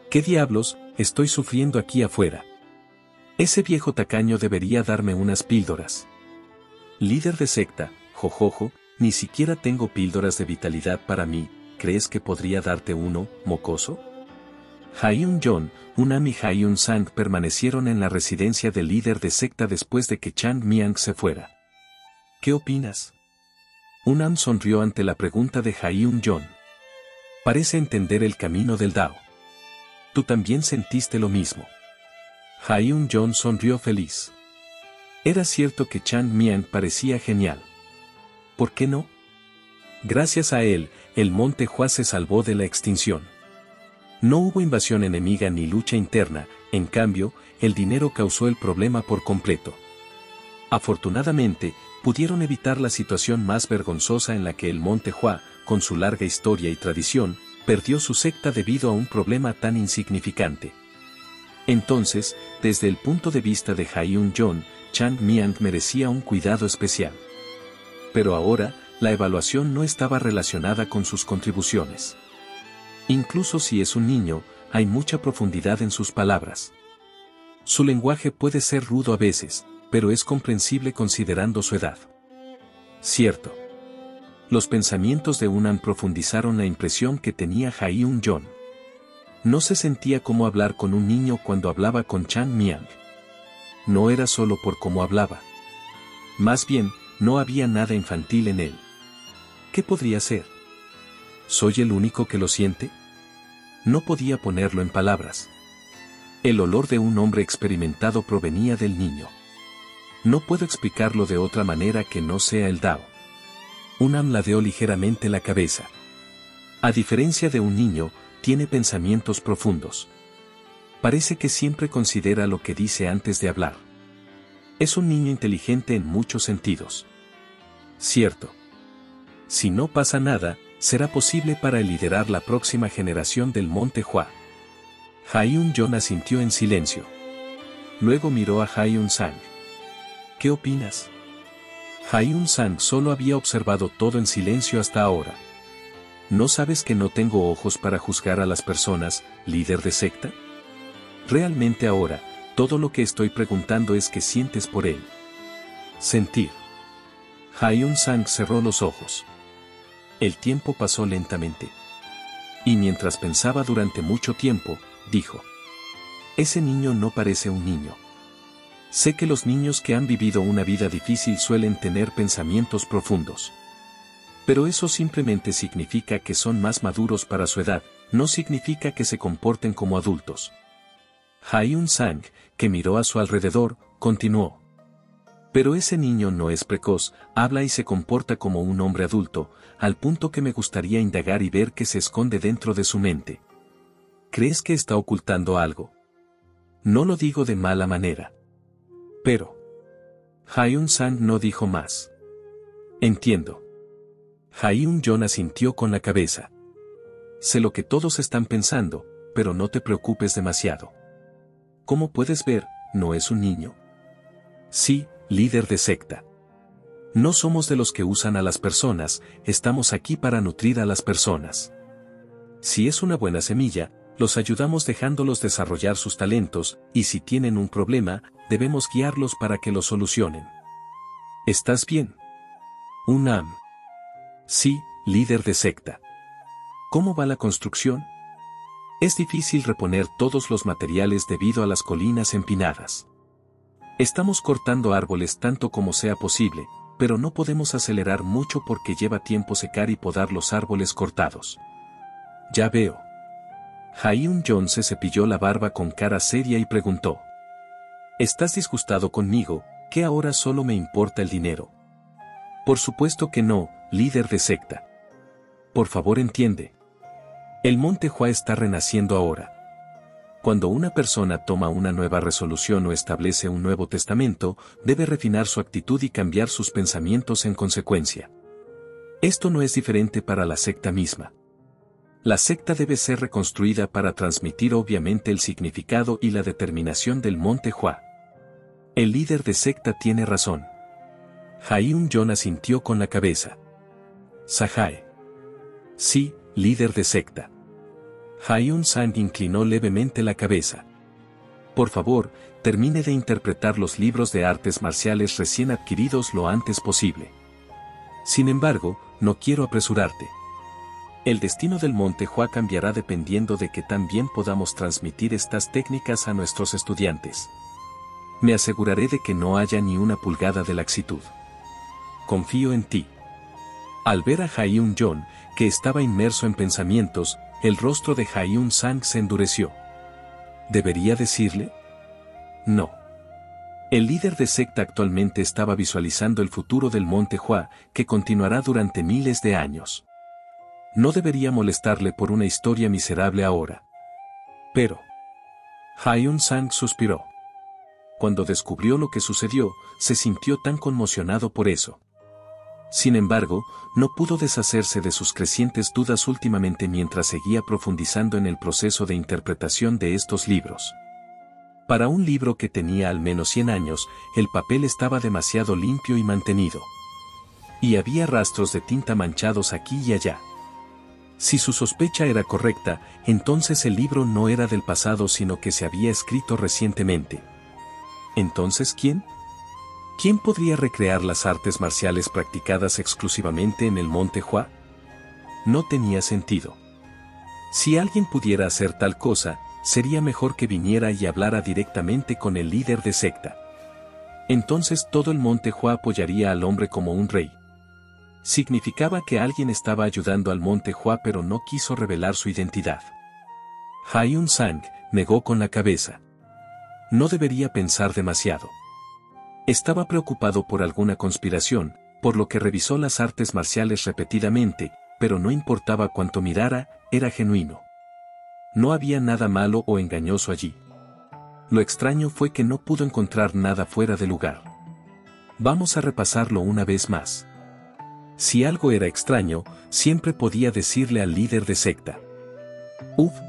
¿Qué diablos estoy sufriendo aquí afuera? Ese viejo tacaño debería darme unas píldoras. Líder de secta, jojojo, ni siquiera tengo píldoras de vitalidad para mí, ¿crees que podría darte uno, mocoso? Ha-Eun-Jon, Un-Am y Ha-Eun-Sang permanecieron en la residencia del líder de secta después de que Chang Miang se fuera. ¿Qué opinas? Un-Am sonrió ante la pregunta de Ha-Eun-Jon. Parece entender el camino del Dao. ¿Tú también sentiste lo mismo? Ha-Eun-Jon sonrió feliz. Era cierto que Chang Miang parecía genial. ¿Por qué no? Gracias a él, el Monte Hua se salvó de la extinción. No hubo invasión enemiga ni lucha interna, en cambio, el dinero causó el problema por completo. Afortunadamente, pudieron evitar la situación más vergonzosa en la que el Monte Hua, con su larga historia y tradición, perdió su secta debido a un problema tan insignificante. Entonces, desde el punto de vista de Ha-Eun-Jon, Chang Miang merecía un cuidado especial. Pero ahora, la evaluación no estaba relacionada con sus contribuciones. Incluso si es un niño, hay mucha profundidad en sus palabras. Su lenguaje puede ser rudo a veces, pero es comprensible considerando su edad. Cierto. Los pensamientos de Un-Am profundizaron la impresión que tenía Ha-Eun-Jon. No se sentía como hablar con un niño cuando hablaba con Chang Miang. No era solo por cómo hablaba. Más bien, no había nada infantil en él. ¿Qué podría ser? ¿Soy el único que lo siente? No podía ponerlo en palabras. El olor de un hombre experimentado provenía del niño. No puedo explicarlo de otra manera que no sea el Dao. Un-Am ladeó ligeramente la cabeza. A diferencia de un niño, tiene pensamientos profundos. Parece que siempre considera lo que dice antes de hablar. Es un niño inteligente en muchos sentidos. Cierto. Si no pasa nada, será posible para él liderar la próxima generación del Monte Hua. Ha-Eun-Jon asintió en silencio. Luego miró a Ha-Eun-Sang. ¿Qué opinas? Ha-Eun-Sang solo había observado todo en silencio hasta ahora. ¿No sabes que no tengo ojos para juzgar a las personas, líder de secta? Realmente ahora, todo lo que estoy preguntando es qué sientes por él. Sentir. Ha-Eun-Sang cerró los ojos. El tiempo pasó lentamente. Y mientras pensaba durante mucho tiempo, dijo: ese niño no parece un niño. Sé que los niños que han vivido una vida difícil suelen tener pensamientos profundos. Pero eso simplemente significa que son más maduros para su edad, no significa que se comporten como adultos. Ha-Eun-Sang, que miró a su alrededor, continuó. Pero ese niño no es precoz, habla y se comporta como un hombre adulto, al punto que me gustaría indagar y ver qué se esconde dentro de su mente. ¿Crees que está ocultando algo? No lo digo de mala manera. Pero Ha-Eun-Sang no dijo más. Entiendo. Ha-Eun-Jon asintió con la cabeza. Sé lo que todos están pensando, pero no te preocupes demasiado. Como puedes ver, no es un niño. Sí, líder de secta. No somos de los que usan a las personas, estamos aquí para nutrir a las personas. Si es una buena semilla, los ayudamos dejándolos desarrollar sus talentos, y si tienen un problema, debemos guiarlos para que lo solucionen. ¿Estás bien? Un-Am. Sí, líder de secta. ¿Cómo va la construcción? Es difícil reponer todos los materiales debido a las colinas empinadas. Estamos cortando árboles tanto como sea posible, pero no podemos acelerar mucho porque lleva tiempo secar y podar los árboles cortados. Ya veo. Ha-Eun-Jon se cepilló la barba con cara seria y preguntó: ¿estás disgustado conmigo, que ahora solo me importa el dinero? Por supuesto que no, líder de secta. Por favor entiende. El Monte Hua está renaciendo ahora. Cuando una persona toma una nueva resolución o establece un nuevo testamento, debe refinar su actitud y cambiar sus pensamientos en consecuencia. Esto no es diferente para la secta misma. La secta debe ser reconstruida para transmitir obviamente el significado y la determinación del Monte Hua. El líder de secta tiene razón. Hyun-jong asintió con la cabeza. Sajae. Sí, líder de secta. Hyun-sang inclinó levemente la cabeza. Por favor, termine de interpretar los libros de artes marciales recién adquiridos lo antes posible. Sin embargo, no quiero apresurarte. El destino del Monte Hua cambiará dependiendo de que también podamos transmitir estas técnicas a nuestros estudiantes. Me aseguraré de que no haya ni una pulgada de laxitud. Confío en ti. Al ver a Hyun-jong, que estaba inmerso en pensamientos, el rostro de Hyun-sang se endureció. ¿Debería decirle? No. El líder de secta actualmente estaba visualizando el futuro del Monte Hua, que continuará durante miles de años. No debería molestarle por una historia miserable ahora. Pero Hyun-sang suspiró. Cuando descubrió lo que sucedió, se sintió tan conmocionado por eso. Sin embargo, no pudo deshacerse de sus crecientes dudas últimamente mientras seguía profundizando en el proceso de interpretación de estos libros. Para un libro que tenía al menos 100 años, el papel estaba demasiado limpio y mantenido. Y había rastros de tinta manchados aquí y allá. Si su sospecha era correcta, entonces el libro no era del pasado sino que se había escrito recientemente. ¿Entonces quién? ¿Quién podría recrear las artes marciales practicadas exclusivamente en el Monte Hua? No tenía sentido. Si alguien pudiera hacer tal cosa, sería mejor que viniera y hablara directamente con el líder de secta. Entonces todo el Monte Hua apoyaría al hombre como un rey. Significaba que alguien estaba ayudando al Monte Hua pero no quiso revelar su identidad. Hyun-sang negó con la cabeza. No debería pensar demasiado. Estaba preocupado por alguna conspiración, por lo que revisó las artes marciales repetidamente, pero no importaba cuánto mirara, era genuino. No había nada malo o engañoso allí. Lo extraño fue que no pudo encontrar nada fuera de lugar. Vamos a repasarlo una vez más. Si algo era extraño, siempre podía decirle al líder de secta.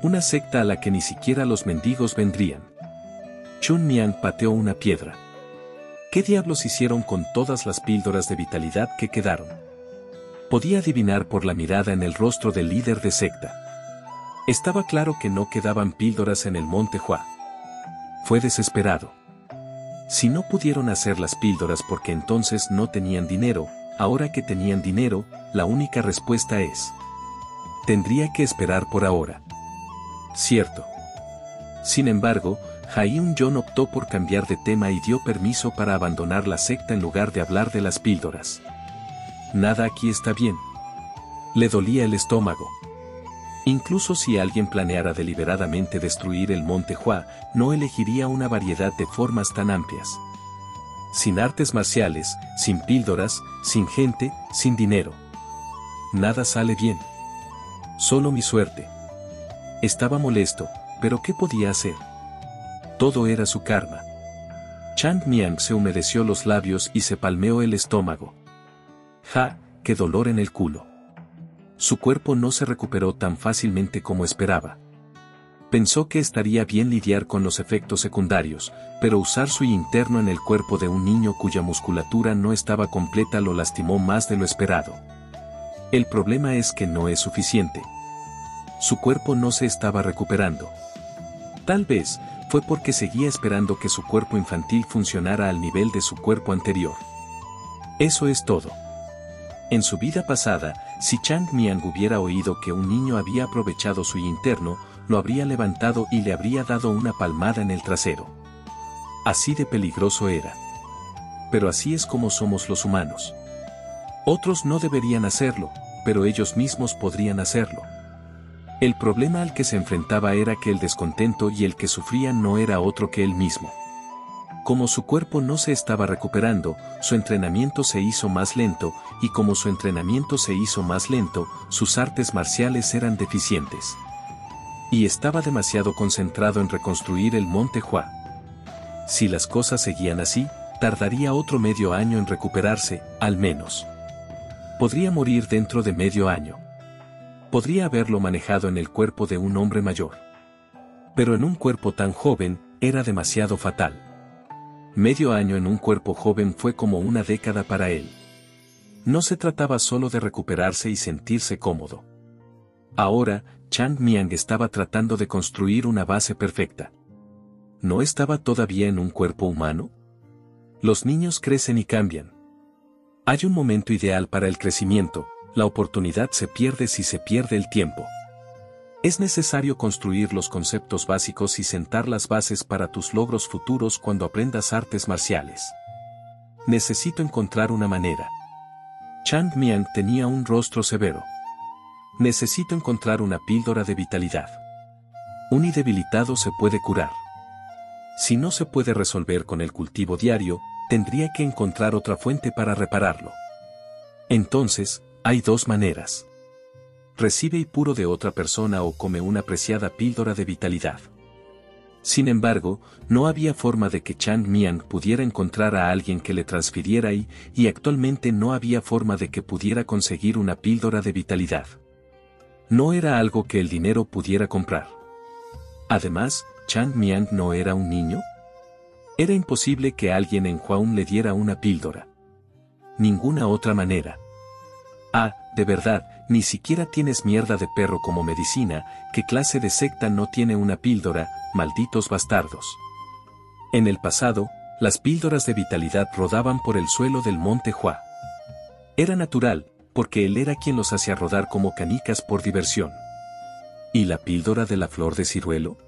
Una secta a la que ni siquiera los mendigos vendrían. Chun-miang pateó una piedra. ¿Qué diablos hicieron con todas las píldoras de vitalidad que quedaron? Podía adivinar por la mirada en el rostro del líder de secta. Estaba claro que no quedaban píldoras en el Monte Hua. Fue desesperado. Si no pudieron hacer las píldoras porque entonces no tenían dinero, ahora que tenían dinero, la única respuesta es: tendría que esperar por ahora. Cierto. Sin embargo, Hyun-jong optó por cambiar de tema y dio permiso para abandonar la secta en lugar de hablar de las píldoras. Nada aquí está bien. Le dolía el estómago. Incluso si alguien planeara deliberadamente destruir el Monte Hua, no elegiría una variedad de formas tan amplias. Sin artes marciales, sin píldoras, sin gente, sin dinero. Nada sale bien. Solo mi suerte. Estaba molesto, pero ¿qué podía hacer? Todo era su karma. Chang-miang se humedeció los labios y se palmeó el estómago. ¡Ja! ¡Qué dolor en el culo! Su cuerpo no se recuperó tan fácilmente como esperaba. Pensó que estaría bien lidiar con los efectos secundarios, pero usar su interno en el cuerpo de un niño cuya musculatura no estaba completa lo lastimó más de lo esperado. El problema es que no es suficiente. Su cuerpo no se estaba recuperando. Tal vez, fue porque seguía esperando que su cuerpo infantil funcionara al nivel de su cuerpo anterior. Eso es todo. En su vida pasada, si Chang-miang hubiera oído que un niño había aprovechado su interno, lo habría levantado y le habría dado una palmada en el trasero. Así de peligroso era. Pero así es como somos los humanos. Otros no deberían hacerlo, pero ellos mismos podrían hacerlo. El problema al que se enfrentaba era que el descontento y el que sufría no era otro que él mismo. Como su cuerpo no se estaba recuperando, su entrenamiento se hizo más lento, y como su entrenamiento se hizo más lento, sus artes marciales eran deficientes. Y estaba demasiado concentrado en reconstruir el Monte Hua. Si las cosas seguían así, tardaría otro medio año en recuperarse, al menos. Podría morir dentro de medio año. Podría haberlo manejado en el cuerpo de un hombre mayor. Pero en un cuerpo tan joven, era demasiado fatal. Medio año en un cuerpo joven fue como una década para él. No se trataba solo de recuperarse y sentirse cómodo. Ahora, Chang Miang estaba tratando de construir una base perfecta. ¿No estaba todavía en un cuerpo humano? Los niños crecen y cambian. Hay un momento ideal para el crecimiento, la oportunidad se pierde si se pierde el tiempo. Es necesario construir los conceptos básicos y sentar las bases para tus logros futuros cuando aprendas artes marciales. Necesito encontrar una manera. Chang Miang tenía un rostro severo. Necesito encontrar una píldora de vitalidad. Un debilitado se puede curar. Si no se puede resolver con el cultivo diario, tendría que encontrar otra fuente para repararlo. Entonces, hay dos maneras. Recibe y puro de otra persona o come una preciada píldora de vitalidad. Sin embargo, no había forma de que Chang Miang pudiera encontrar a alguien que le transfiriera y actualmente no había forma de que pudiera conseguir una píldora de vitalidad. No era algo que el dinero pudiera comprar. Además, ¿Chang Miang no era un niño? Era imposible que alguien en Huaun le diera una píldora. Ninguna otra manera. Ah, de verdad, ni siquiera tienes mierda de perro como medicina, ¿qué clase de secta no tiene una píldora, malditos bastardos? En el pasado, las píldoras de vitalidad rodaban por el suelo del monte Hua. Era natural, porque él era quien los hacía rodar como canicas por diversión. ¿Y la píldora de la flor de ciruelo?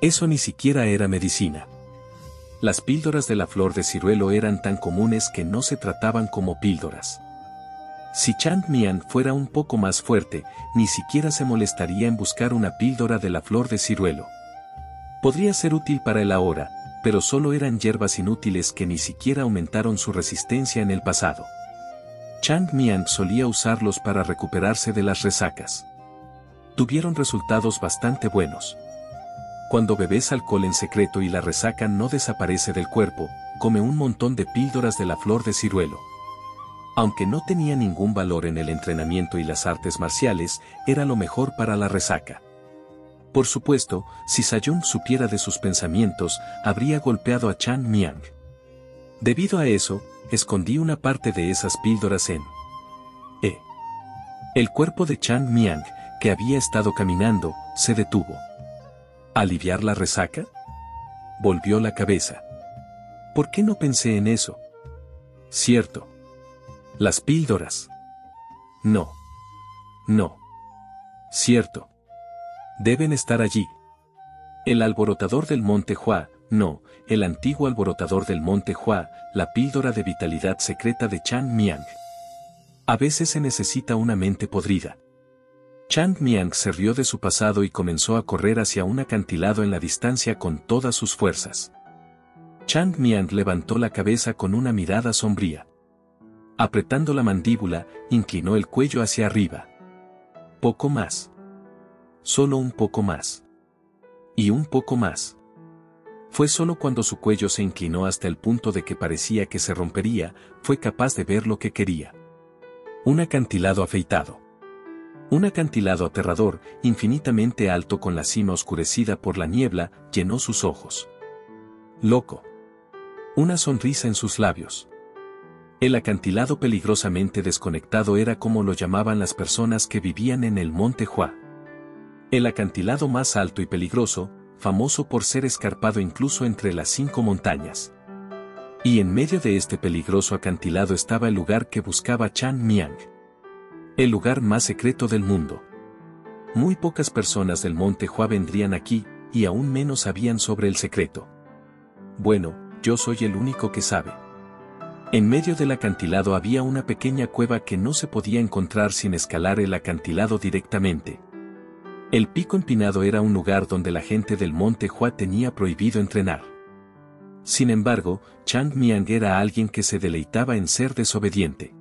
Eso ni siquiera era medicina. Las píldoras de la flor de ciruelo eran tan comunes que no se trataban como píldoras. Si Chang Miang fuera un poco más fuerte, ni siquiera se molestaría en buscar una píldora de la flor de ciruelo. Podría ser útil para él ahora, pero solo eran hierbas inútiles que ni siquiera aumentaron su resistencia en el pasado. Chang Miang solía usarlos para recuperarse de las resacas. Tuvieron resultados bastante buenos. Cuando bebes alcohol en secreto y la resaca no desaparece del cuerpo, come un montón de píldoras de la flor de ciruelo. Aunque no tenía ningún valor en el entrenamiento y las artes marciales, era lo mejor para la resaca. Por supuesto, si Sayun supiera de sus pensamientos, habría golpeado a Chang Miang. Debido a eso, escondí una parte de esas píldoras en el cuerpo de Chang Miang, que había estado caminando, se detuvo. ¿Aliviar la resaca? Volvió la cabeza. ¿Por qué no pensé en eso? Cierto. Las píldoras. No. No. Cierto. Deben estar allí. El alborotador del monte Hua, no, el antiguo alborotador del monte Hua, la píldora de vitalidad secreta de Chang Miang. A veces se necesita una mente podrida. Chang Miang se rió de su pasado y comenzó a correr hacia un acantilado en la distancia con todas sus fuerzas. Chang Miang levantó la cabeza con una mirada sombría. Apretando la mandíbula, inclinó el cuello hacia arriba. Poco más. Solo un poco más. Y un poco más. Fue solo cuando su cuello se inclinó hasta el punto de que parecía que se rompería, fue capaz de ver lo que quería. Un acantilado afeitado. Un acantilado aterrador, infinitamente alto con la cima oscurecida por la niebla, llenó sus ojos. Loco. Una sonrisa en sus labios. El acantilado peligrosamente desconectado era como lo llamaban las personas que vivían en el monte Hua. El acantilado más alto y peligroso, famoso por ser escarpado incluso entre las 5 montañas. Y en medio de este peligroso acantilado estaba el lugar que buscaba Chang Miang. El lugar más secreto del mundo. Muy pocas personas del monte Hua vendrían aquí, y aún menos sabían sobre el secreto. Bueno, yo soy el único que sabe. En medio del acantilado había una pequeña cueva que no se podía encontrar sin escalar el acantilado directamente. El pico empinado era un lugar donde la gente del monte Hua tenía prohibido entrenar. Sin embargo, Chang Miang era alguien que se deleitaba en ser desobediente.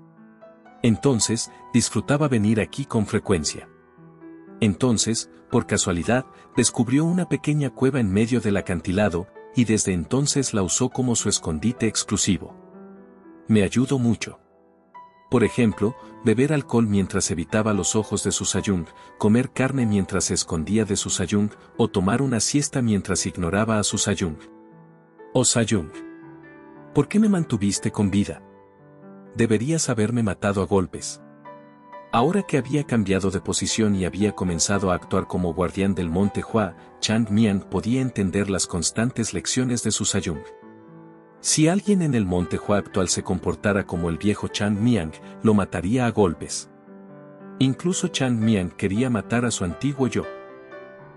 Entonces, disfrutaba venir aquí con frecuencia. Entonces, por casualidad, descubrió una pequeña cueva en medio del acantilado, y desde entonces la usó como su escondite exclusivo. Me ayudó mucho. Por ejemplo, beber alcohol mientras evitaba los ojos de Susayung, comer carne mientras se escondía de Susayung, o tomar una siesta mientras ignoraba a Susayung. Oh Sayung, ¿por qué me mantuviste con vida? Deberías haberme matado a golpes. Ahora que había cambiado de posición y había comenzado a actuar como guardián del monte Hua, Chang Miang podía entender las constantes lecciones de Susayung. Si alguien en el monte Hua actual se comportara como el viejo Chang Miang, lo mataría a golpes. Incluso Chang Miang quería matar a su antiguo yo.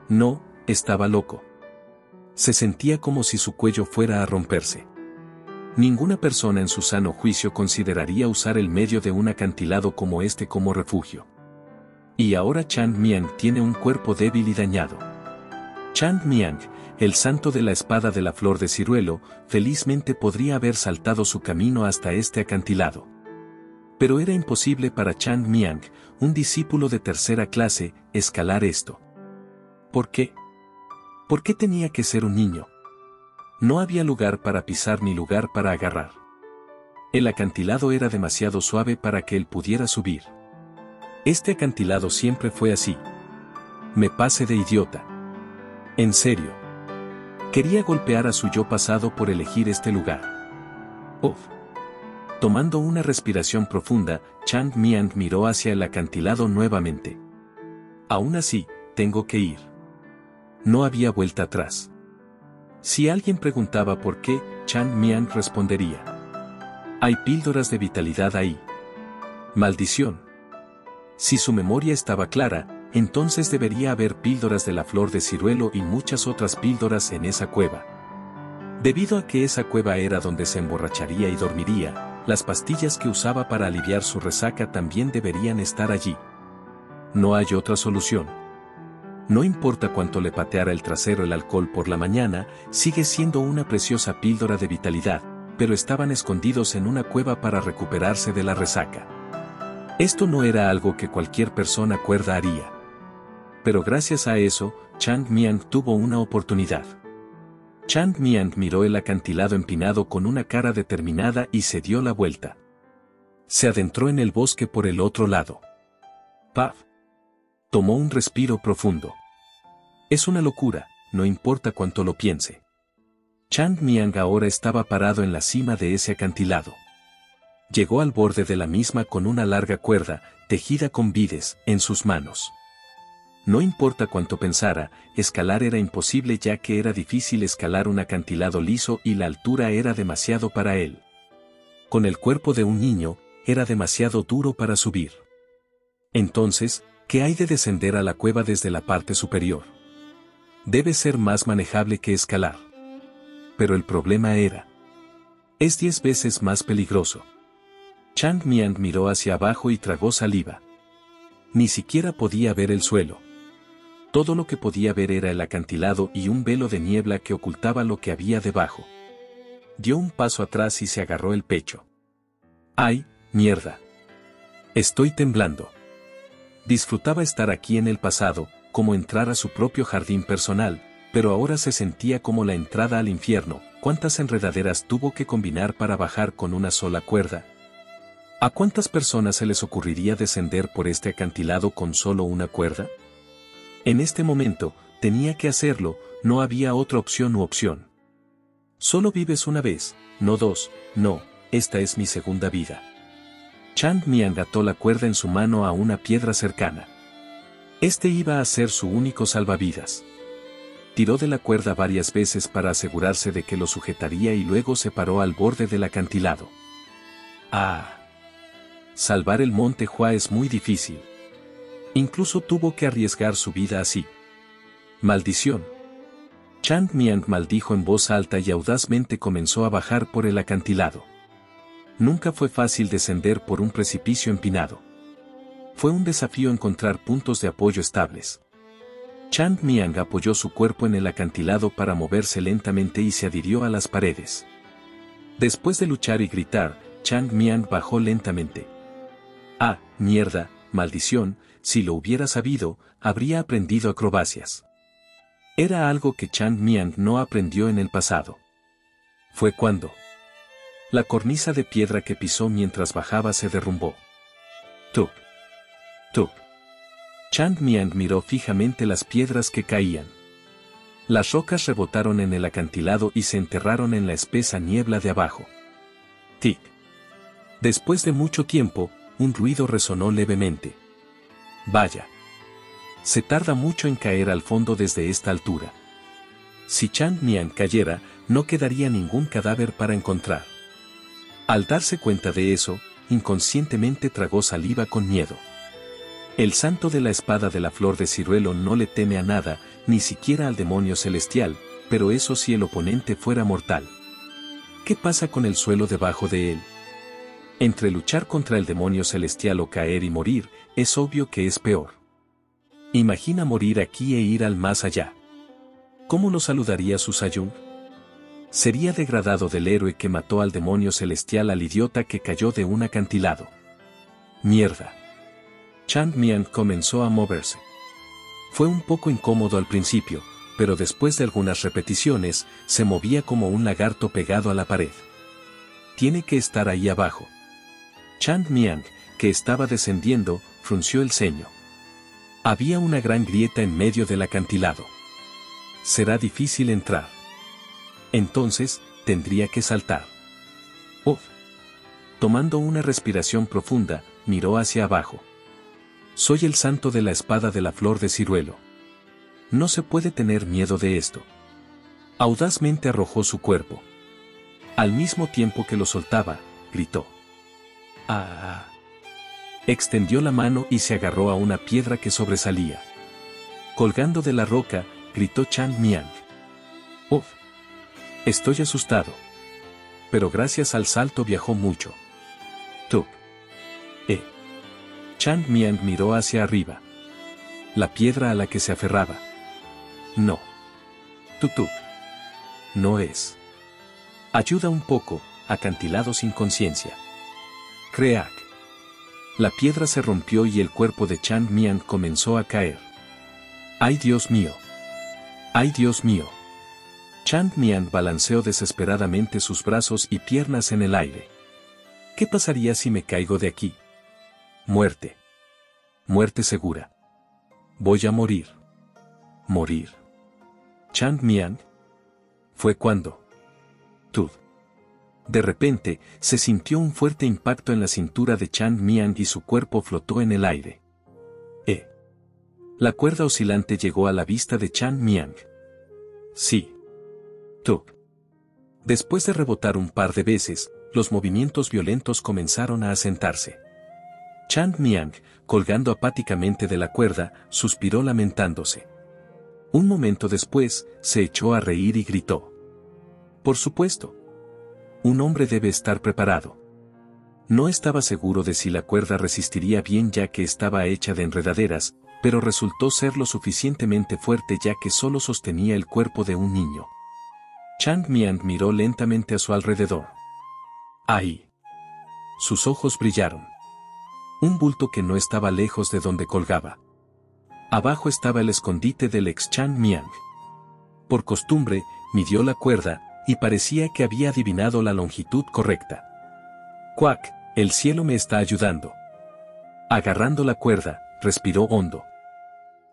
No, estaba loco. Se sentía como si su cuello fuera a romperse. Ninguna persona en su sano juicio consideraría usar el medio de un acantilado como este como refugio. Y ahora Chang Miang tiene un cuerpo débil y dañado. Chang Miang, el santo de la espada de la flor de ciruelo, felizmente podría haber saltado su camino hasta este acantilado. Pero era imposible para Chang Miang, un discípulo de tercera clase, escalar esto. ¿Por qué? ¿Por qué tenía que ser un niño? No había lugar para pisar ni lugar para agarrar. El acantilado era demasiado suave para que él pudiera subir. Este acantilado siempre fue así. Me pasé de idiota. En serio. Quería golpear a su yo pasado por elegir este lugar. Oh. Tomando una respiración profunda, Chang Miang miró hacia el acantilado nuevamente. Aún así, tengo que ir. No había vuelta atrás. Si alguien preguntaba por qué, Chang Miang respondería. Hay píldoras de vitalidad ahí. Maldición. Si su memoria estaba clara, entonces debería haber píldoras de la flor de ciruelo y muchas otras píldoras en esa cueva. Debido a que esa cueva era donde se emborracharía y dormiría, las pastillas que usaba para aliviar su resaca también deberían estar allí. No hay otra solución. No importa cuánto le pateara el trasero el alcohol por la mañana, sigue siendo una preciosa píldora de vitalidad, pero estaban escondidos en una cueva para recuperarse de la resaca. Esto no era algo que cualquier persona cuerda haría. Pero gracias a eso, Chang Miang tuvo una oportunidad. Chang Miang miró el acantilado empinado con una cara determinada y se dio la vuelta. Se adentró en el bosque por el otro lado. ¡Paf! Tomó un respiro profundo. Es una locura, no importa cuánto lo piense. Chang Miang ahora estaba parado en la cima de ese acantilado. Llegó al borde de la misma con una larga cuerda, tejida con vides, en sus manos. No importa cuánto pensara, escalar era imposible ya que era difícil escalar un acantilado liso y la altura era demasiado para él. Con el cuerpo de un niño, era demasiado duro para subir. Entonces, ¿qué hay de descender a la cueva desde la parte superior? Debe ser más manejable que escalar. Pero el problema era: es 10 veces más peligroso. Chang Miang miró hacia abajo y tragó saliva. Ni siquiera podía ver el suelo. Todo lo que podía ver era el acantilado y un velo de niebla que ocultaba lo que había debajo. Dio un paso atrás y se agarró el pecho. ¡Ay, mierda! Estoy temblando. Disfrutaba estar aquí en el pasado, como entrar a su propio jardín personal, pero ahora se sentía como la entrada al infierno. ¿Cuántas enredaderas tuvo que combinar para bajar con una sola cuerda? ¿A cuántas personas se les ocurriría descender por este acantilado con solo una cuerda? En este momento, tenía que hacerlo, no había otra opción u opción. Solo vives una vez, no dos, no, esta es mi segunda vida. Chang Miang ató la cuerda en su mano a una piedra cercana. Este iba a ser su único salvavidas. Tiró de la cuerda varias veces para asegurarse de que lo sujetaría y luego se paró al borde del acantilado. ¡Ah! Salvar el monte Hua es muy difícil. Incluso tuvo que arriesgar su vida así. ¡Maldición! Chang Miang maldijo en voz alta y audazmente comenzó a bajar por el acantilado. Nunca fue fácil descender por un precipicio empinado. Fue un desafío encontrar puntos de apoyo estables. Chang Miang apoyó su cuerpo en el acantilado para moverse lentamente y se adhirió a las paredes. Después de luchar y gritar, Chang Miang bajó lentamente. ¡Ah, mierda, maldición! Si lo hubiera sabido, habría aprendido acrobacias. Era algo que Chang Miang no aprendió en el pasado. Fue cuando La cornisa de piedra que pisó mientras bajaba se derrumbó. Tup. Tup. Chang Miang miró fijamente las piedras que caían. Las rocas rebotaron en el acantilado y se enterraron en la espesa niebla de abajo. Tic. Después de mucho tiempo, un ruido resonó levemente. Vaya. Se tarda mucho en caer al fondo desde esta altura. Si Chang Miang cayera, no quedaría ningún cadáver para encontrar. Al darse cuenta de eso, inconscientemente tragó saliva con miedo. El santo de la espada de la flor de ciruelo no le teme a nada, ni siquiera al demonio celestial, pero eso si el oponente fuera mortal. ¿Qué pasa con el suelo debajo de él? Entre luchar contra el demonio celestial o caer y morir, es obvio que es peor. Imagina morir aquí e ir al más allá. ¿Cómo lo saludaría su Sayun? Sería degradado del héroe que mató al demonio celestial al idiota que cayó de un acantilado. Mierda. Chang Miang comenzó a moverse. Fue un poco incómodo al principio, pero después de algunas repeticiones, se movía como un lagarto pegado a la pared. Tiene que estar ahí abajo. Chang Miang, que estaba descendiendo, frunció el ceño. Había una gran grieta en medio del acantilado. Será difícil entrar. Entonces, tendría que saltar. Uf. Tomando una respiración profunda, miró hacia abajo. Soy el santo de la espada de la flor de ciruelo. No se puede tener miedo de esto. Audazmente arrojó su cuerpo. Al mismo tiempo que lo soltaba, gritó. ¡Ah! Extendió la mano y se agarró a una piedra que sobresalía. Colgando de la roca, gritó Chang Miang. ¡Uf! Estoy asustado. Pero gracias al salto viajó mucho. Tup. Chang Miang miró hacia arriba. La piedra a la que se aferraba. No. Tutup. No es. Ayuda un poco, acantilado sin conciencia. Creak. La piedra se rompió y el cuerpo de Chang Miang comenzó a caer. ¡Ay Dios mío! ¡Ay Dios mío! Chang Miang balanceó desesperadamente sus brazos y piernas en el aire. ¿Qué pasaría si me caigo de aquí? Muerte. Muerte segura. Voy a morir. Morir. Chang Miang. Fue cuando. Tud. De repente, se sintió un fuerte impacto en la cintura de Chang Miang y su cuerpo flotó en el aire. La cuerda oscilante llegó a la vista de Chang Miang. Sí. Tud. Después de rebotar un par de veces, los movimientos violentos comenzaron a asentarse. Chang Miang, colgando apáticamente de la cuerda, suspiró lamentándose. Un momento después, se echó a reír y gritó. Por supuesto. Un hombre debe estar preparado. No estaba seguro de si la cuerda resistiría bien ya que estaba hecha de enredaderas, pero resultó ser lo suficientemente fuerte ya que solo sostenía el cuerpo de un niño. Chang Miang miró lentamente a su alrededor. ¡Ahí! Sus ojos brillaron. Un bulto que no estaba lejos de donde colgaba. Abajo estaba el escondite del ex Chang Miang. Por costumbre, midió la cuerda, y parecía que había adivinado la longitud correcta. ¡Cuac! El cielo me está ayudando. Agarrando la cuerda, respiró hondo.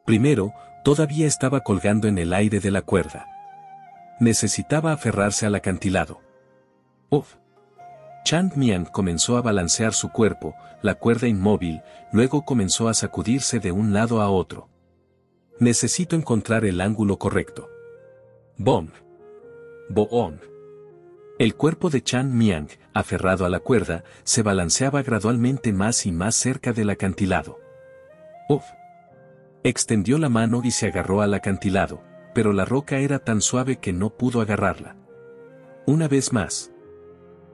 Primero, todavía estaba colgando en el aire de la cuerda. Necesitaba aferrarse al acantilado. ¡Uf! Chang Miang comenzó a balancear su cuerpo, la cuerda inmóvil, luego comenzó a sacudirse de un lado a otro. Necesito encontrar el ángulo correcto. ¡Bom! ¡Boom! El cuerpo de Chang Miang, aferrado a la cuerda, se balanceaba gradualmente más y más cerca del acantilado. ¡Uf! Extendió la mano y se agarró al acantilado, pero la roca era tan suave que no pudo agarrarla. Una vez más.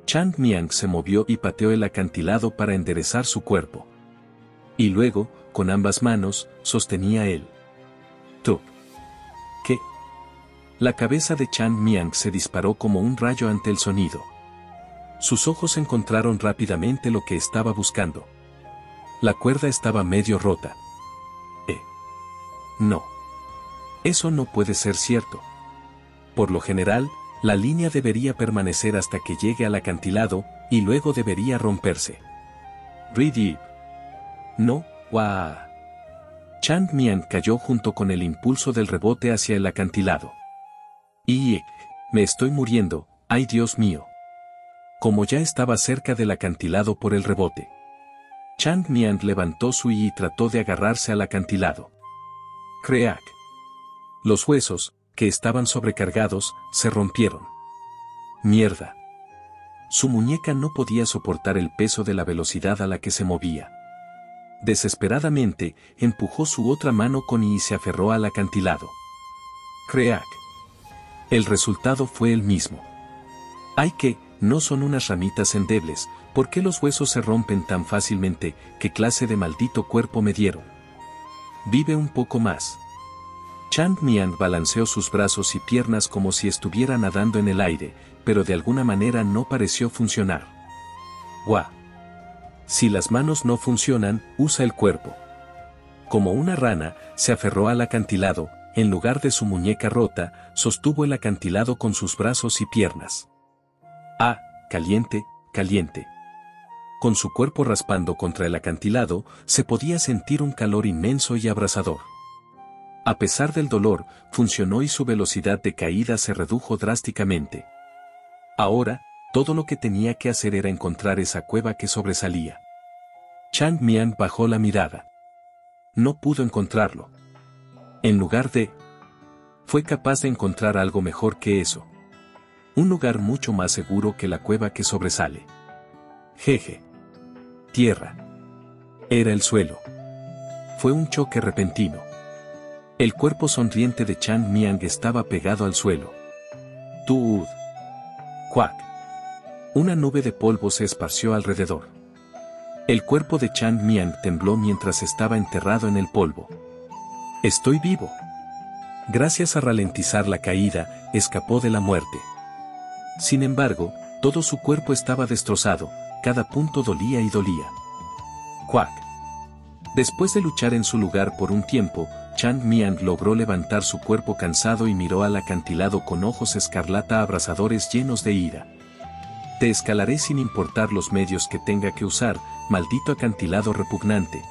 Chang Miang se movió y pateó el acantilado para enderezar su cuerpo. Y luego, con ambas manos, sostenía él. ¡Tup! ¿Qué? La cabeza de Chang Miang se disparó como un rayo ante el sonido. Sus ojos encontraron rápidamente lo que estaba buscando. La cuerda estaba medio rota. No. Eso no puede ser cierto. Por lo general, La línea debería permanecer hasta que llegue al acantilado, y luego debería romperse. Breathe. No, ¡guau! Chang Mian cayó junto con el impulso del rebote hacia el acantilado. ¡Y! Me estoy muriendo, ¡ay Dios mío! Como ya estaba cerca del acantilado por el rebote, Chang Mian levantó su y trató de agarrarse al acantilado. ¡Crack! Los huesos, que estaban sobrecargados, se rompieron. ¡Mierda! Su muñeca no podía soportar el peso de la velocidad a la que se movía. Desesperadamente, empujó su otra mano con y se aferró al acantilado. ¡Crack! El resultado fue el mismo. ¡Ay que! No son unas ramitas endebles, ¿por qué los huesos se rompen tan fácilmente? ¿Qué clase de maldito cuerpo me dieron? Vive un poco más. Chang Mian balanceó sus brazos y piernas como si estuviera nadando en el aire, pero de alguna manera no pareció funcionar. ¡Guau! Si las manos no funcionan, usa el cuerpo. Como una rana, se aferró al acantilado, en lugar de su muñeca rota, sostuvo el acantilado con sus brazos y piernas. ¡Ah! Caliente, caliente. Con su cuerpo raspando contra el acantilado, se podía sentir un calor inmenso y abrasador. A pesar del dolor, funcionó y su velocidad de caída se redujo drásticamente. Ahora, todo lo que tenía que hacer era encontrar esa cueva que sobresalía. Chang Mian bajó la mirada. No pudo encontrarlo. En lugar de... fue capaz de encontrar algo mejor que eso. Un lugar mucho más seguro que la cueva que sobresale. Jeje. Tierra. Era el suelo. Fue un choque repentino. El cuerpo sonriente de Chang Mian estaba pegado al suelo. ¡Tud! ¡Cuac! Una nube de polvo se esparció alrededor. El cuerpo de Chang Mian tembló mientras estaba enterrado en el polvo. ¡Estoy vivo! Gracias a ralentizar la caída, escapó de la muerte. Sin embargo, todo su cuerpo estaba destrozado, cada punto dolía y dolía. ¡Cuac! Después de luchar en su lugar por un tiempo, Chang Mian logró levantar su cuerpo cansado y miró al acantilado con ojos escarlata abrasadores llenos de ira. Te escalaré sin importar los medios que tenga que usar, maldito acantilado repugnante,